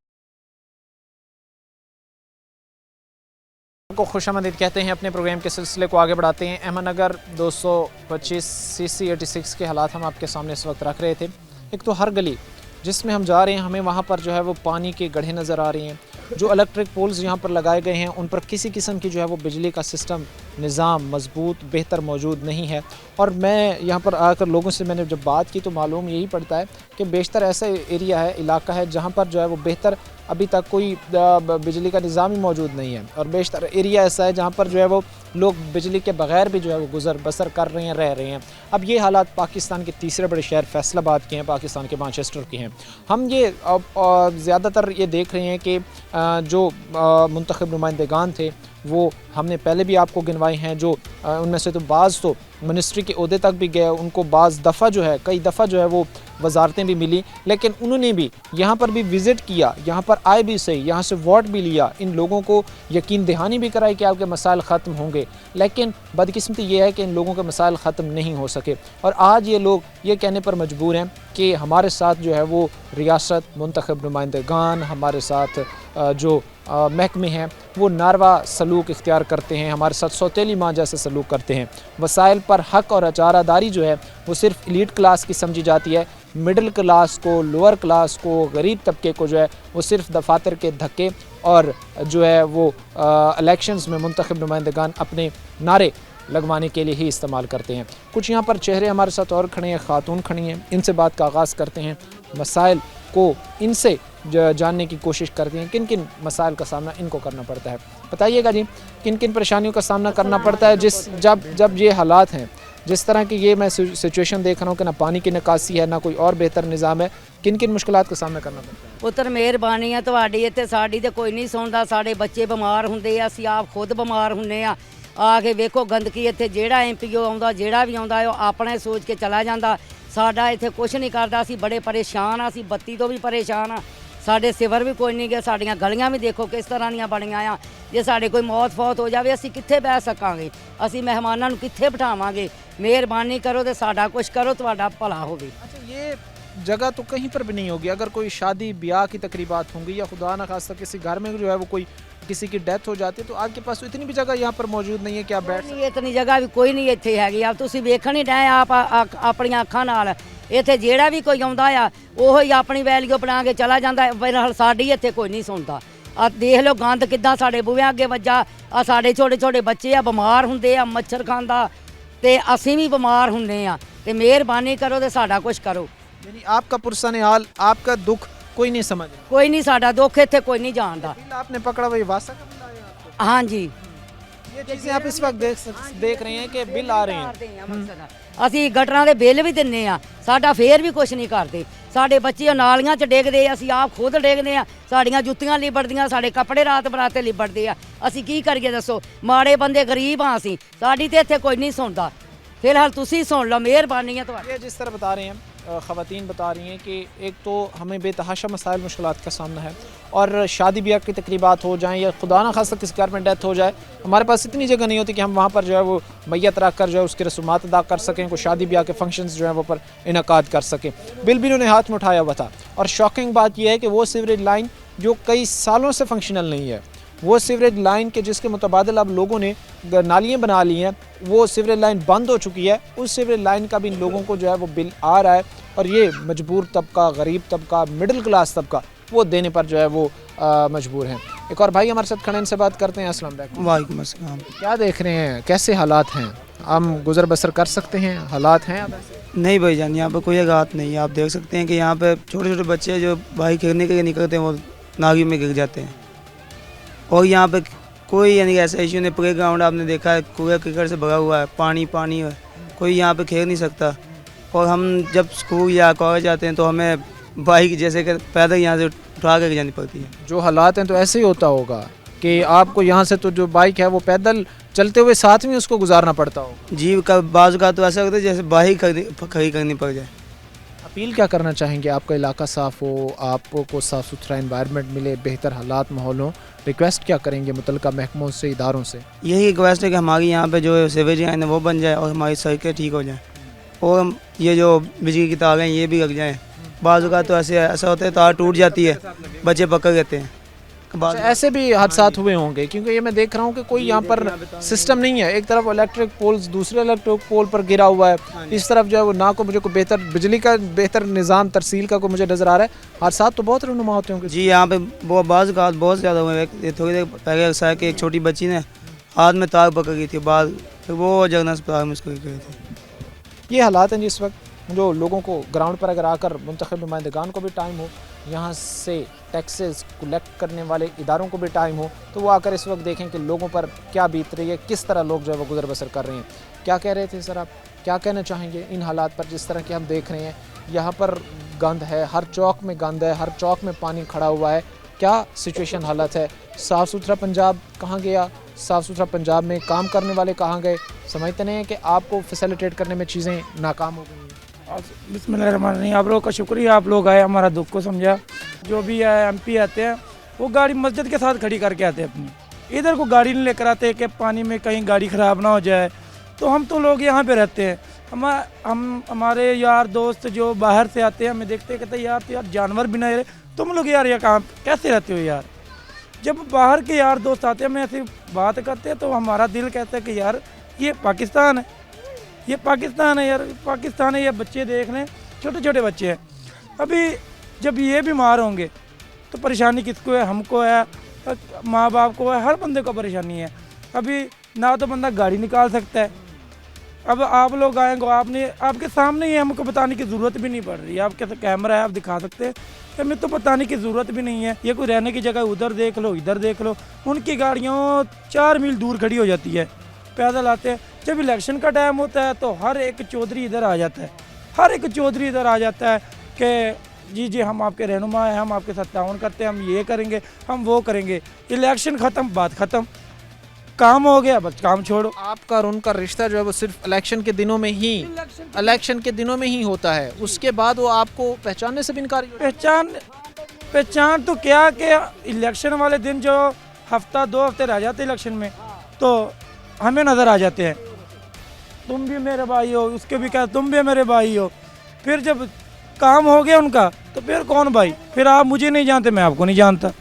Speaker 1: کو خوش آمدید کہتے ہیں، اپنے پروگرام کے سلسلے کو آگے بڑھاتے ہیں۔ احمد نگر 225 CC 86 کے حالات ہم آپ کے سامنے اس وقت رکھ رہے تھے۔ ایک تو ہر گلی جس میں ہم جا رہے ہیں ہمیں وہاں پر جو ہے وہ پانی کے گڑھے نظر آ رہی ہیں، جو الیکٹرک پولز یہاں پر لگائے گئے ہیں ان پر کسی قسم کی جو ہے وہ بجلی کا سسٹم نظام مضبوط بہتر موجود نہیں ہے۔ اور میں یہاں پر آ کر لوگوں سے میں نے جب بات کی تو معلوم یہی پڑتا ہے کہ بیشتر ایسا ایریا ہے، علاقہ ہے جہاں پر جو ہے وہ بہتر ابھی تک کوئی بجلی کا نظام ہی موجود نہیں ہے، اور بیشتر ایریا ایسا ہے جہاں پر جو ہے وہ لوگ بجلی کے بغیر بھی جو ہے وہ گزر بسر کر رہے ہیں، رہ رہے ہیں۔ اب یہ حالات پاکستان کے تیسرے بڑے شہر فیصل آباد کے ہیں، پاکستان کے مانچسٹر کے ہیں۔ ہم یہ زیادہ تر یہ دیکھ رہے ہیں کہ جو منتخب نمائندگان تھے وہ ہم نے پہلے بھی آپ کو گنوائے ہیں، جو ان میں سے تو بعض تو منسٹری کے عہدے تک بھی گئے، ان کو بعض دفعہ جو ہے کئی دفعہ جو ہے وہ وزارتیں بھی ملی، لیکن انہوں نے بھی یہاں پر بھی وزٹ کیا، یہاں پر آئے بھی صحیح، یہاں سے ووٹ بھی لیا، ان لوگوں کو یقین دہانی بھی کرائی کہ آپ کے مسائل ختم ہوں گے، لیکن بدقسمتی یہ ہے کہ ان لوگوں کے مسائل ختم نہیں ہو سکے۔ اور آج یہ لوگ یہ کہنے پر مجبور ہیں کہ ہمارے ساتھ جو ہے وہ ریاست، منتخب نمائندگان، ہمارے ساتھ جو محکمے ہیں وہ ناروا سلوک اختیار کرتے ہیں، ہمارے ساتھ سوتیلی ماں جیسے سلوک کرتے ہیں۔ وسائل پر حق اور اچارہ داری جو ہے وہ صرف ایلیٹ کلاس کی سمجھی جاتی ہے، مڈل کلاس کو، لوور کلاس کو، غریب طبقے کو جو ہے وہ صرف دفاتر کے دھکے اور جو ہے وہ الیکشنز میں منتخب نمائندگان اپنے نعرے لگوانے کے لیے ہی استعمال کرتے ہیں۔ کچھ یہاں پر چہرے ہمارے ساتھ اور کھڑے ہیں، خاتون کھڑی ہیں، ان سے بات کا آغاز کرتے ہیں، مسائل کو ان سے جاننے کی کوشش کرتے ہیں، کن کن مسائل کا سامنا ان کو کرنا پڑتا ہے۔ بتائیے گا جی کن کن پریشانیوں کا سامنا کرنا پڑتا ہے جب یہ حالات ہیں، جس طرح کی یہ میں سچویشن دیکھ رہا ہوں کہ نہ پانی کی نکاسی ہے، نہ کوئی اور بہتر نظام ہے، کن کن مشکلات کا سامنا کرنا پڑتا ہے؟
Speaker 12: ਪੁੱਤਰ ਮਿਹਰਬਾਨੀ ਆ ਤੁਹਾਡੀ, ਇੱਥੇ ਸਾਡੀ ਤੇ ਕੋਈ ਨਹੀਂ ਸੁਣਦਾ, ਸਾਡੇ ਬੱਚੇ ਬਿਮਾਰ ਹੁੰਦੇ ਆ, ਅਸੀਂ ਆਪ ਖੁਦ ਬਿਮਾਰ ਹੁੰਨੇ ਆ ਕੇ ਵੇਖੋ ਗੰਦਗੀ ਇੱਥੇ, ਜਿਹੜਾ MPO ਆਉਂਦਾ ਜਿਹੜਾ ਵੀ ਆਉਂਦਾ ਉਹ ਆਪਣੇ ਸੋਚ ਕੇ ਚਲਾ ਜਾਂਦਾ, ਸਾਡਾ ਇੱਥੇ ਕੁਝ ਨਹੀਂ ਕਰਦਾ, ਅਸੀਂ ਬੜੇ ਪਰੇਸ਼ਾਨ ਆ, ਅਸੀਂ ਬੱਤੀ ਤੋਂ ਵੀ ਪਰੇਸ਼ਾਨ ਆ, ਸਾਡੇ ਸਿਵਰ ਵੀ ਕੋਈ ਨਹੀਂ ਗਏ, ਸਾਡੀਆਂ ਗਲੀਆਂ ਵੀ ਦੇਖੋ ਕਿਸ ਤਰ੍ਹਾਂ ਦੀਆਂ ਬਣੀਆਂ ਆ, ਜੇ ਸਾਡੇ ਕੋਈ ਮੌਤ ਫੌਤ ਹੋ ਜਾਵੇ ਅਸੀਂ ਕਿੱਥੇ ਬਹਿ ਸਕਾਂਗੇ, ਅਸੀਂ ਮਹਿਮਾਨਾਂ ਨੂੰ ਕਿੱਥੇ ਬਿਠਾਵਾਂਗੇ, ਮਿਹਰਬਾਨੀ ਕਰੋ ਤੇ ਸਾਡਾ ਕੁਝ ਕਰੋ, ਤੁਹਾਡਾ ਭਲਾ ਹੋਵੇ।
Speaker 1: اچھا یہ جگہ تو کہیں پر بھی نہیں ہوگی، اگر کوئی شادی بیاہ کی تقریبات ہوں گی یا خدا نہ خواستہ کسی گھر میں جو ہے وہ کوئی کسی کی ڈیتھ ہو جاتی ہے تو آپ کے پاس تو اتنی بھی جگہ یہاں پر موجود نہیں ہے کہ آپ بیٹھ
Speaker 12: ਨਹੀਂ ਇਤਨੀ ਜਗ੍ਹਾ ਵੀ ਕੋਈ ਨਹੀਂ ਇੱਥੇ ਹੈਗੀ ਆ, ਤੁਸੀਂ ਵੇਖਣ ਹੀ ਡਏ ਆਪ ਆਪਣੀਆਂ ਅੱਖਾਂ ਨਾਲ, ਇੱਥੇ ਜਿਹੜਾ ਵੀ ਕੋਈ ਆਉਂਦਾ ਆ ਉਹੋ ਹੀ ਆਪਣੀ ਵੈਲਿਊ ਬਣਾ ਕੇ ਚਲਾ ਜਾਂਦਾ, ਪਰ ਸਾਡੀ ਇੱਥੇ ਕੋਈ ਨਹੀਂ ਸੁਣਦਾ। ਆ ਦੇਖ ਲਓ ਗੰਦ ਕਿੱਦਾਂ ਸਾਡੇ ਬੂਹਿਆਂ ਅੱਗੇ ਵੱਜਾ, ਆ ਸਾਡੇ ਛੋਟੇ ਛੋਟੇ ਬੱਚੇ ਆ ਬਿਮਾਰ ਹੁੰਦੇ ਆ ਮੱਛਰ ਖਾਂਦਾ, ਤੇ ਅਸੀਂ ਵੀ ਬਿਮਾਰ ਹੁੰਦੇ ਆ, ਤੇ ਮਿਹਰਬਾਨੀ ਕਰੋ ਤੇ ਸਾਡਾ ਕੁਝ ਕਰੋ।
Speaker 1: یعنی آپ کا پرسن حال، آپ کا دکھ کوئی نہیں سمجھ رہا؟
Speaker 12: ਕੋਈ نہیں ਸਾਡਾ ਦੁੱਖ ਇੱਥੇ ਕੋਈ ਨਹੀਂ ਜਾਣਦਾ।
Speaker 1: بل آپ نے پکڑا وہی واسطہ کا بل آیا آپ کو؟
Speaker 12: ہاں جی
Speaker 1: یہ چیزیں آپ اس وقت دیکھ رہے ہیں کہ بل آ رہے ہیں۔
Speaker 12: ਅਸੀਂ ਗਟਰਾਂ ਦੇ ਬਿੱਲ ਵੀ ਦਿੰਨੇ ਆ, ਸਾਡਾ ਫੇਰ ਵੀ ਕੁਝ ਨਹੀਂ ਕਰਦੇ, ਸਾਡੇ ਬੱਚੇ ਨਾਲੀਆਂ 'ਚ ਡਿੱਗਦੇ, ਅਸੀਂ ਆਪ ਖੁਦ ਡਿੱਗਦੇ ਆ, ਸਾਡੀਆਂ ਜੁੱਤੀਆਂ ਲਿਬੜਦੀਆਂ, ਸਾਡੇ ਕੱਪੜੇ ਰਾਤ ਬਰਾਤੇ ਲਿਬੜਦੇ ਆ, ਅਸੀਂ ਕੀ ਕਰੀਏ ਦੱਸੋ, ਮਾੜੇ ਬੰਦੇ ਗਰੀਬ ਆ ਅਸੀਂ, ਸਾਡੀ ਤੇ ਇੱਥੇ ਕੋਈ نہیں ਸੁਣਦਾ, ਫਿਲਹਾਲ ਤੁਸੀਂ ਸੁਣ ਲਓ, ਮਿਹਰਬਾਨੀ ਹੈ ਤੁਹਾਡੀ۔
Speaker 1: یہ جس طرح بتا رہے ہیں خواتین بتا رہی ہیں کہ ایک تو ہمیں بے تحاشا مسائل مشکلات کا سامنا ہے، اور شادی بیاہ کی تقریبات ہو جائیں یا خدا نہ خواستہ کسی گھر میں ڈیتھ ہو جائے، ہمارے پاس اتنی جگہ نہیں ہوتی کہ ہم وہاں پر جو ہے وہ میت رکھ کر جو ہے اس کی رسومات ادا کر سکیں، کوئی شادی بیاہ کے فنکشنز جو ہیں وہ پر انعقاد کر سکیں۔ بل بھی انہوں نے ہاتھ میں اٹھایا ہوا تھا، اور شاکنگ بات یہ ہے کہ وہ سیوریج لائن جو کئی سالوں سے فنکشنل نہیں ہے، وہ سیوریج لائن کے جس کے متبادل اب لوگوں نے نالیاں بنا لی ہیں، وہ سیوریج لائن بند ہو چکی ہے، اس سیوریج لائن کا بھی ان لوگوں کو جو ہے وہ بل آ رہا ہے، اور یہ مجبور طبقہ، غریب طبقہ، مڈل کلاس طبقہ وہ دینے پر جو ہے وہ مجبور ہیں۔ ایک اور بھائی ہمارے ساتھ کھڑے، ان سے بات کرتے ہیں۔ السلام علیکم۔
Speaker 3: وعلیکم السلام۔
Speaker 1: کیا دیکھ رہے ہیں، کیسے حالات ہیں، ہم گزر بسر کر سکتے ہیں، حالات ہیں اب ایسے؟
Speaker 3: نہیں بھائی جان، یہاں پہ کوئی حالات نہیں ہے، آپ دیکھ سکتے ہیں کہ یہاں پہ چھوٹے چھوٹے بچے جو بھائی کھیلنے کے لیے نکلتے ہیں وہ نالیوں میں گر جاتے ہیں، اور یہاں پہ کوئی یعنی ایسا ایشو نہیں، پلے گراؤنڈ آپ نے دیکھا ہے کوڑے کرکٹ سے بھرا ہوا ہے، پانی ہے، کوئی یہاں پہ کھیل نہیں سکتا، اور ہم جب اسکول یا کالج جاتے ہیں تو ہمیں بائک جیسے کہ پیدل یہاں سے اٹھا کر جانی پڑتی ہے۔
Speaker 1: جو حالات ہیں تو ایسے ہی ہوتا ہوگا کہ آپ کو یہاں سے تو جو بائک ہے وہ پیدل چلتے ہوئے ساتھ میں اس کو گزارنا پڑتا ہوگا؟
Speaker 3: جی بعض کا تو ایسا ہوتا ہے جیسے بائک کھڑی کرنی پڑ جائے۔
Speaker 1: اب अपील क्या करना चाहेंगे? आपका इलाका साफ़ हो, आपको साफ़ सुथरा एनवायरनमेंट मिले, बेहतर हालात माहौल हों, रिक्वेस्ट क्या करेंगे मुतल्लिका महकमों से, इदारों से?
Speaker 13: यही रिक्वेस्ट है कि हमारी यहाँ पे जो सीवेज हैं वो बन जाए और हमारी सड़कें ठीक हो जाएं, और ये जो बिजली की तारें हैं ये भी लग जाएं। बाज़ औक़ात तो ऐसा होता है तार टूट जाती है, बच्चे पकड़ लेते हैं।
Speaker 1: ऐसे भी हादसात हुए होंगे, क्योंकि ये मैं देख रहा हूँ कि कोई यहाँ पर सिस्टम नहीं है। एक तरफ इलेक्ट्रिक पोल्स, दूसरे इलेक्ट्रिक पोल पर गिरा हुआ है, इस तरफ जो है वो ना को मुझे कोई बेहतर बिजली का बेहतर निज़ाम तरसील का कोई मुझे नज़र आ रहा है। हादसात तो बहुत रुनुमा होते होंगे
Speaker 13: जी, यहाँ पे बाज़ औक़ात बहुत ज़्यादा हुए हैं। थोड़ी देर पहले ऐसा है कि एक छोटी बच्ची ने हाथ में तार पकड़ गई थी, बाद फिर वो जगना अस्पताल में उसको गए थे।
Speaker 1: ये हालात हैं जिस वक्त जो लोगों को ग्राउंड पर अगर आकर मुंतखब नुमाइंदगान को भी टाइम हो, यहाँ से टैक्सेस कलेक्ट करने वाले इदारों को भी टाइम हो, तो वो आकर इस वक्त देखें कि लोगों पर क्या बीत रही है, किस तरह लोग जो है वो गुजर बसर कर रहे हैं। क्या कह रहे थे सर आप, क्या कहना चाहेंगे इन हालात पर जिस तरह के हम देख रहे हैं? यहाँ पर गंद है, हर चौक में गंद है, हर चौक में पानी खड़ा हुआ है। क्या सिचुएशन हालत है? साफ़ सुथरा पंजाब कहाँ गया? साफ़ सुथरा पंजाब में काम करने वाले कहाँ गए? समझते नहीं हैं कि आपको फैसिलिटेट करने में चीज़ें नाकाम हो गई हैं?
Speaker 14: बिस्मिल्लाहिर्रहमानिर्रहीम। आप लोगों का शुक्रिया, आप लोग आए, हमारा दुख को समझा। जो भी MP आते हैं वो गाड़ी मस्जिद के साथ खड़ी करके आते हैं अपनी, इधर को गाड़ी नहीं लेकर आते कि पानी में कहीं गाड़ी ख़राब ना हो जाए। तो हम तो लोग यहाँ पे रहते हैं, हम हमारे यार दोस्त जो बाहर से आते हैं हमें देखते कहते हैं यार तो यार जानवर भी नहीं रहे, तुम लोग यार ये कहाँ कैसे रहते हो यार। जब बाहर के यार दोस्त आते हैं, हमें ऐसी बात करते हैं तो हमारा दिल कहता है कि यार ये पाकिस्तान है, ये पाकिस्तान है यार, पाकिस्तान है। ये बच्चे देख लें, छोटे छोटे बच्चे हैं। अभी जब ये बीमार होंगे तो परेशानी किसको है? हमको है, माँ बाप को है, हर बंदे को परेशानी है। अभी ना तो बंदा गाड़ी निकाल सकता है। अब आप लोग आएंगे, आपने आपके सामने ही, हमको बताने की ज़रूरत भी नहीं पड़ रही है। आपके तो कैमरा है, आप दिखा सकते हैं, हमें तो बताने की ज़रूरत भी नहीं है। ये कोई रहने की जगह उधर देख लो, इधर देख लो, उनकी गाड़ियाँ 4 मील दूर खड़ी हो जाती है, पैदल आते हैं। जब इलेक्शन का टाइम होता है तो हर एक चौधरी इधर आ जाता है, हर एक चौधरी इधर आ जाता है कि जी जी हम आपके रहनुमा हैं, हम आपके साथ ताउन करते हैं, हम ये करेंगे, हम वो करेंगे। इलेक्शन ख़त्म, बात ख़त्म, काम हो गया, बस काम छोड़ो।
Speaker 1: आपका और उनका रिश्ता जो है वो सिर्फ इलेक्शन के दिनों में ही होता है, उसके बाद वो आपको पहचानने से भी इनकार?
Speaker 14: पहचान तो क्या कि इलेक्शन वाले दिन जो हफ्ता 2 हफ्ते रह जाते इलेक्शन में तो हमें नज़र आ जाते हैं, तुम भी मेरे भाई हो, उसके भी क्या तुम भी मेरे भाई हो। फिर जब काम हो गया उनका तो फिर कौन भाई, फिर आप मुझे नहीं जानते, मैं आपको नहीं जानता।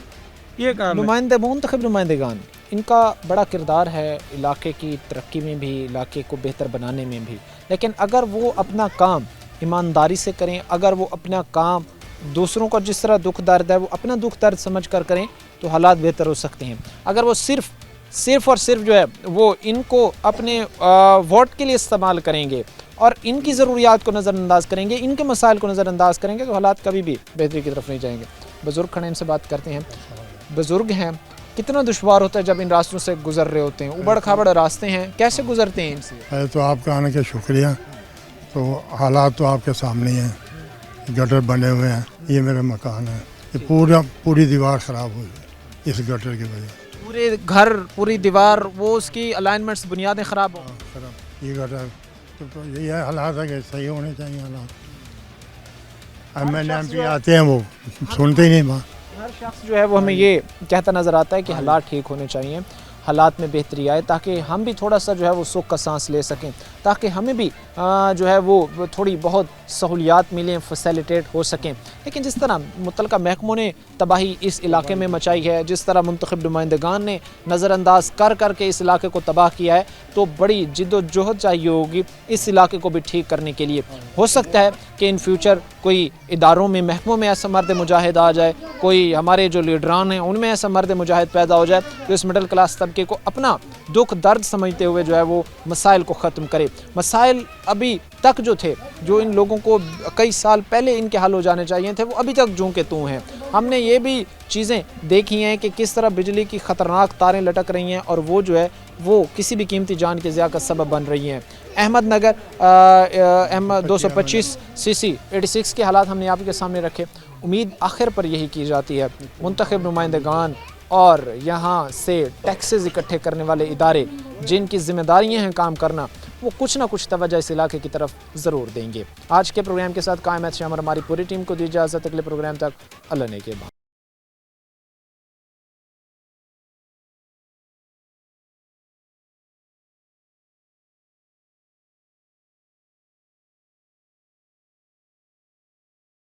Speaker 14: ये काम
Speaker 1: मुंतखब नुमाइंदगान, इनका बड़ा किरदार है इलाके की तरक्की में भी, इलाके को बेहतर बनाने में भी। लेकिन अगर वो अपना काम ईमानदारी से करें, अगर वो अपना काम दूसरों का जिस तरह दुख दर्द है वो अपना दुख दर्द समझ कर करें तो हालात बेहतर हो सकते हैं। अगर वो सिर्फ और सिर्फ जो है वो इनको अपने वोट के लिए इस्तेमाल करेंगे और इनकी ज़रूरियात को नज़रअंदाज करेंगे, इनके मसाइल को नज़रअंदाज करेंगे तो हालात कभी भी बेहतरी की तरफ नहीं जाएंगे। बुज़ुर्ग खड़े, इनसे बात करते हैं। बुज़ुर्ग हैं, कितना दुश्वार होता है जब इन रास्तों से गुजर रहे होते हैं? उबड़ खाबड़ रास्ते हैं, कैसे गुजरते हैं इनसे?
Speaker 15: तो आपका आने का शुक्रिया। तो हालात तो आपके सामने हैं, गटर बने हुए हैं, ये मेरा मकान है, ये पूरी दीवार ख़राब हुई है इस गटर की वजह।
Speaker 1: पूरे घर, पूरी दीवार, वो उसकी अलाइनमेंट्स, बुनियादें ख़राब हो
Speaker 15: खराब। ये गटर तो यही है हालात है कि सही होने चाहिए हालात। MP आते हैं वो सुनते ही नहीं बात।
Speaker 1: हर शख्स जो है वो हमें ये कहता नज़र आता है कि हालात ठीक होने चाहिए, हालात में बेहतरी आए, ताकि हम भी थोड़ा सा जो है वो सुख का सांस ले सकें, ताकि हमें भी जो है वो थोड़ी बहुत सहूलियात मिलें, फैसिलिटेट हो सकें। लेकिन जिस तरह मुतल्लिका महकमों ने तबाही इस इलाके में मचाई है, जिस तरह मुंतखब नुमाइंदगान ने नज़रअंदाज कर के इस इलाके को तबाह किया है, तो बड़ी जिद्दोजहद चाहिए होगी इस इलाके को भी ठीक करने के लिए। हो सकता है कि इन फ्यूचर कोई इदारों में, महकमों में ऐसा मर्द मुजाहिद आ जाए, कोई हमारे जो लीडरान हैं उनमें ऐसा मर्द मुजाहिद पैदा हो जाए जो इस मिडिल क्लास तबके को अपना दुख दर्द समझते हुए जो है वो मसाइल को ख़त्म करे। मसाइल अभी तक जो थे, जो इन लोगों को कई साल पहले इनके हल हो जाने चाहिए थे, वो अभी तक जूं के तूं हैं। हमने ये भी चीज़ें देखी हैं कि किस तरह बिजली की ख़तरनाक तारें लटक रही हैं और वो जो है वो किसी भी कीमती जान के ज़िया का सबब बन रही हैं। अहमदनगर 225 CC 86 के हालात हमने आपके सामने रखे। उम्मीद आखिर पर यही की जाती है, मुंतखब नुमाइंदगान और यहाँ से टैक्सेस इकट्ठे करने वाले इदारे जिनकी ज़िम्मेदारियाँ हैं काम करना, وہ کچھ نہ کچھ توجہ اس علاقے کی طرف ضرور دیں گے۔ آج کے پروگرام کے ساتھ قائم ہے شامر، ہماری پوری ٹیم کو دی اجازت، اگلے پروگرام تک اللہ نے کے بعد۔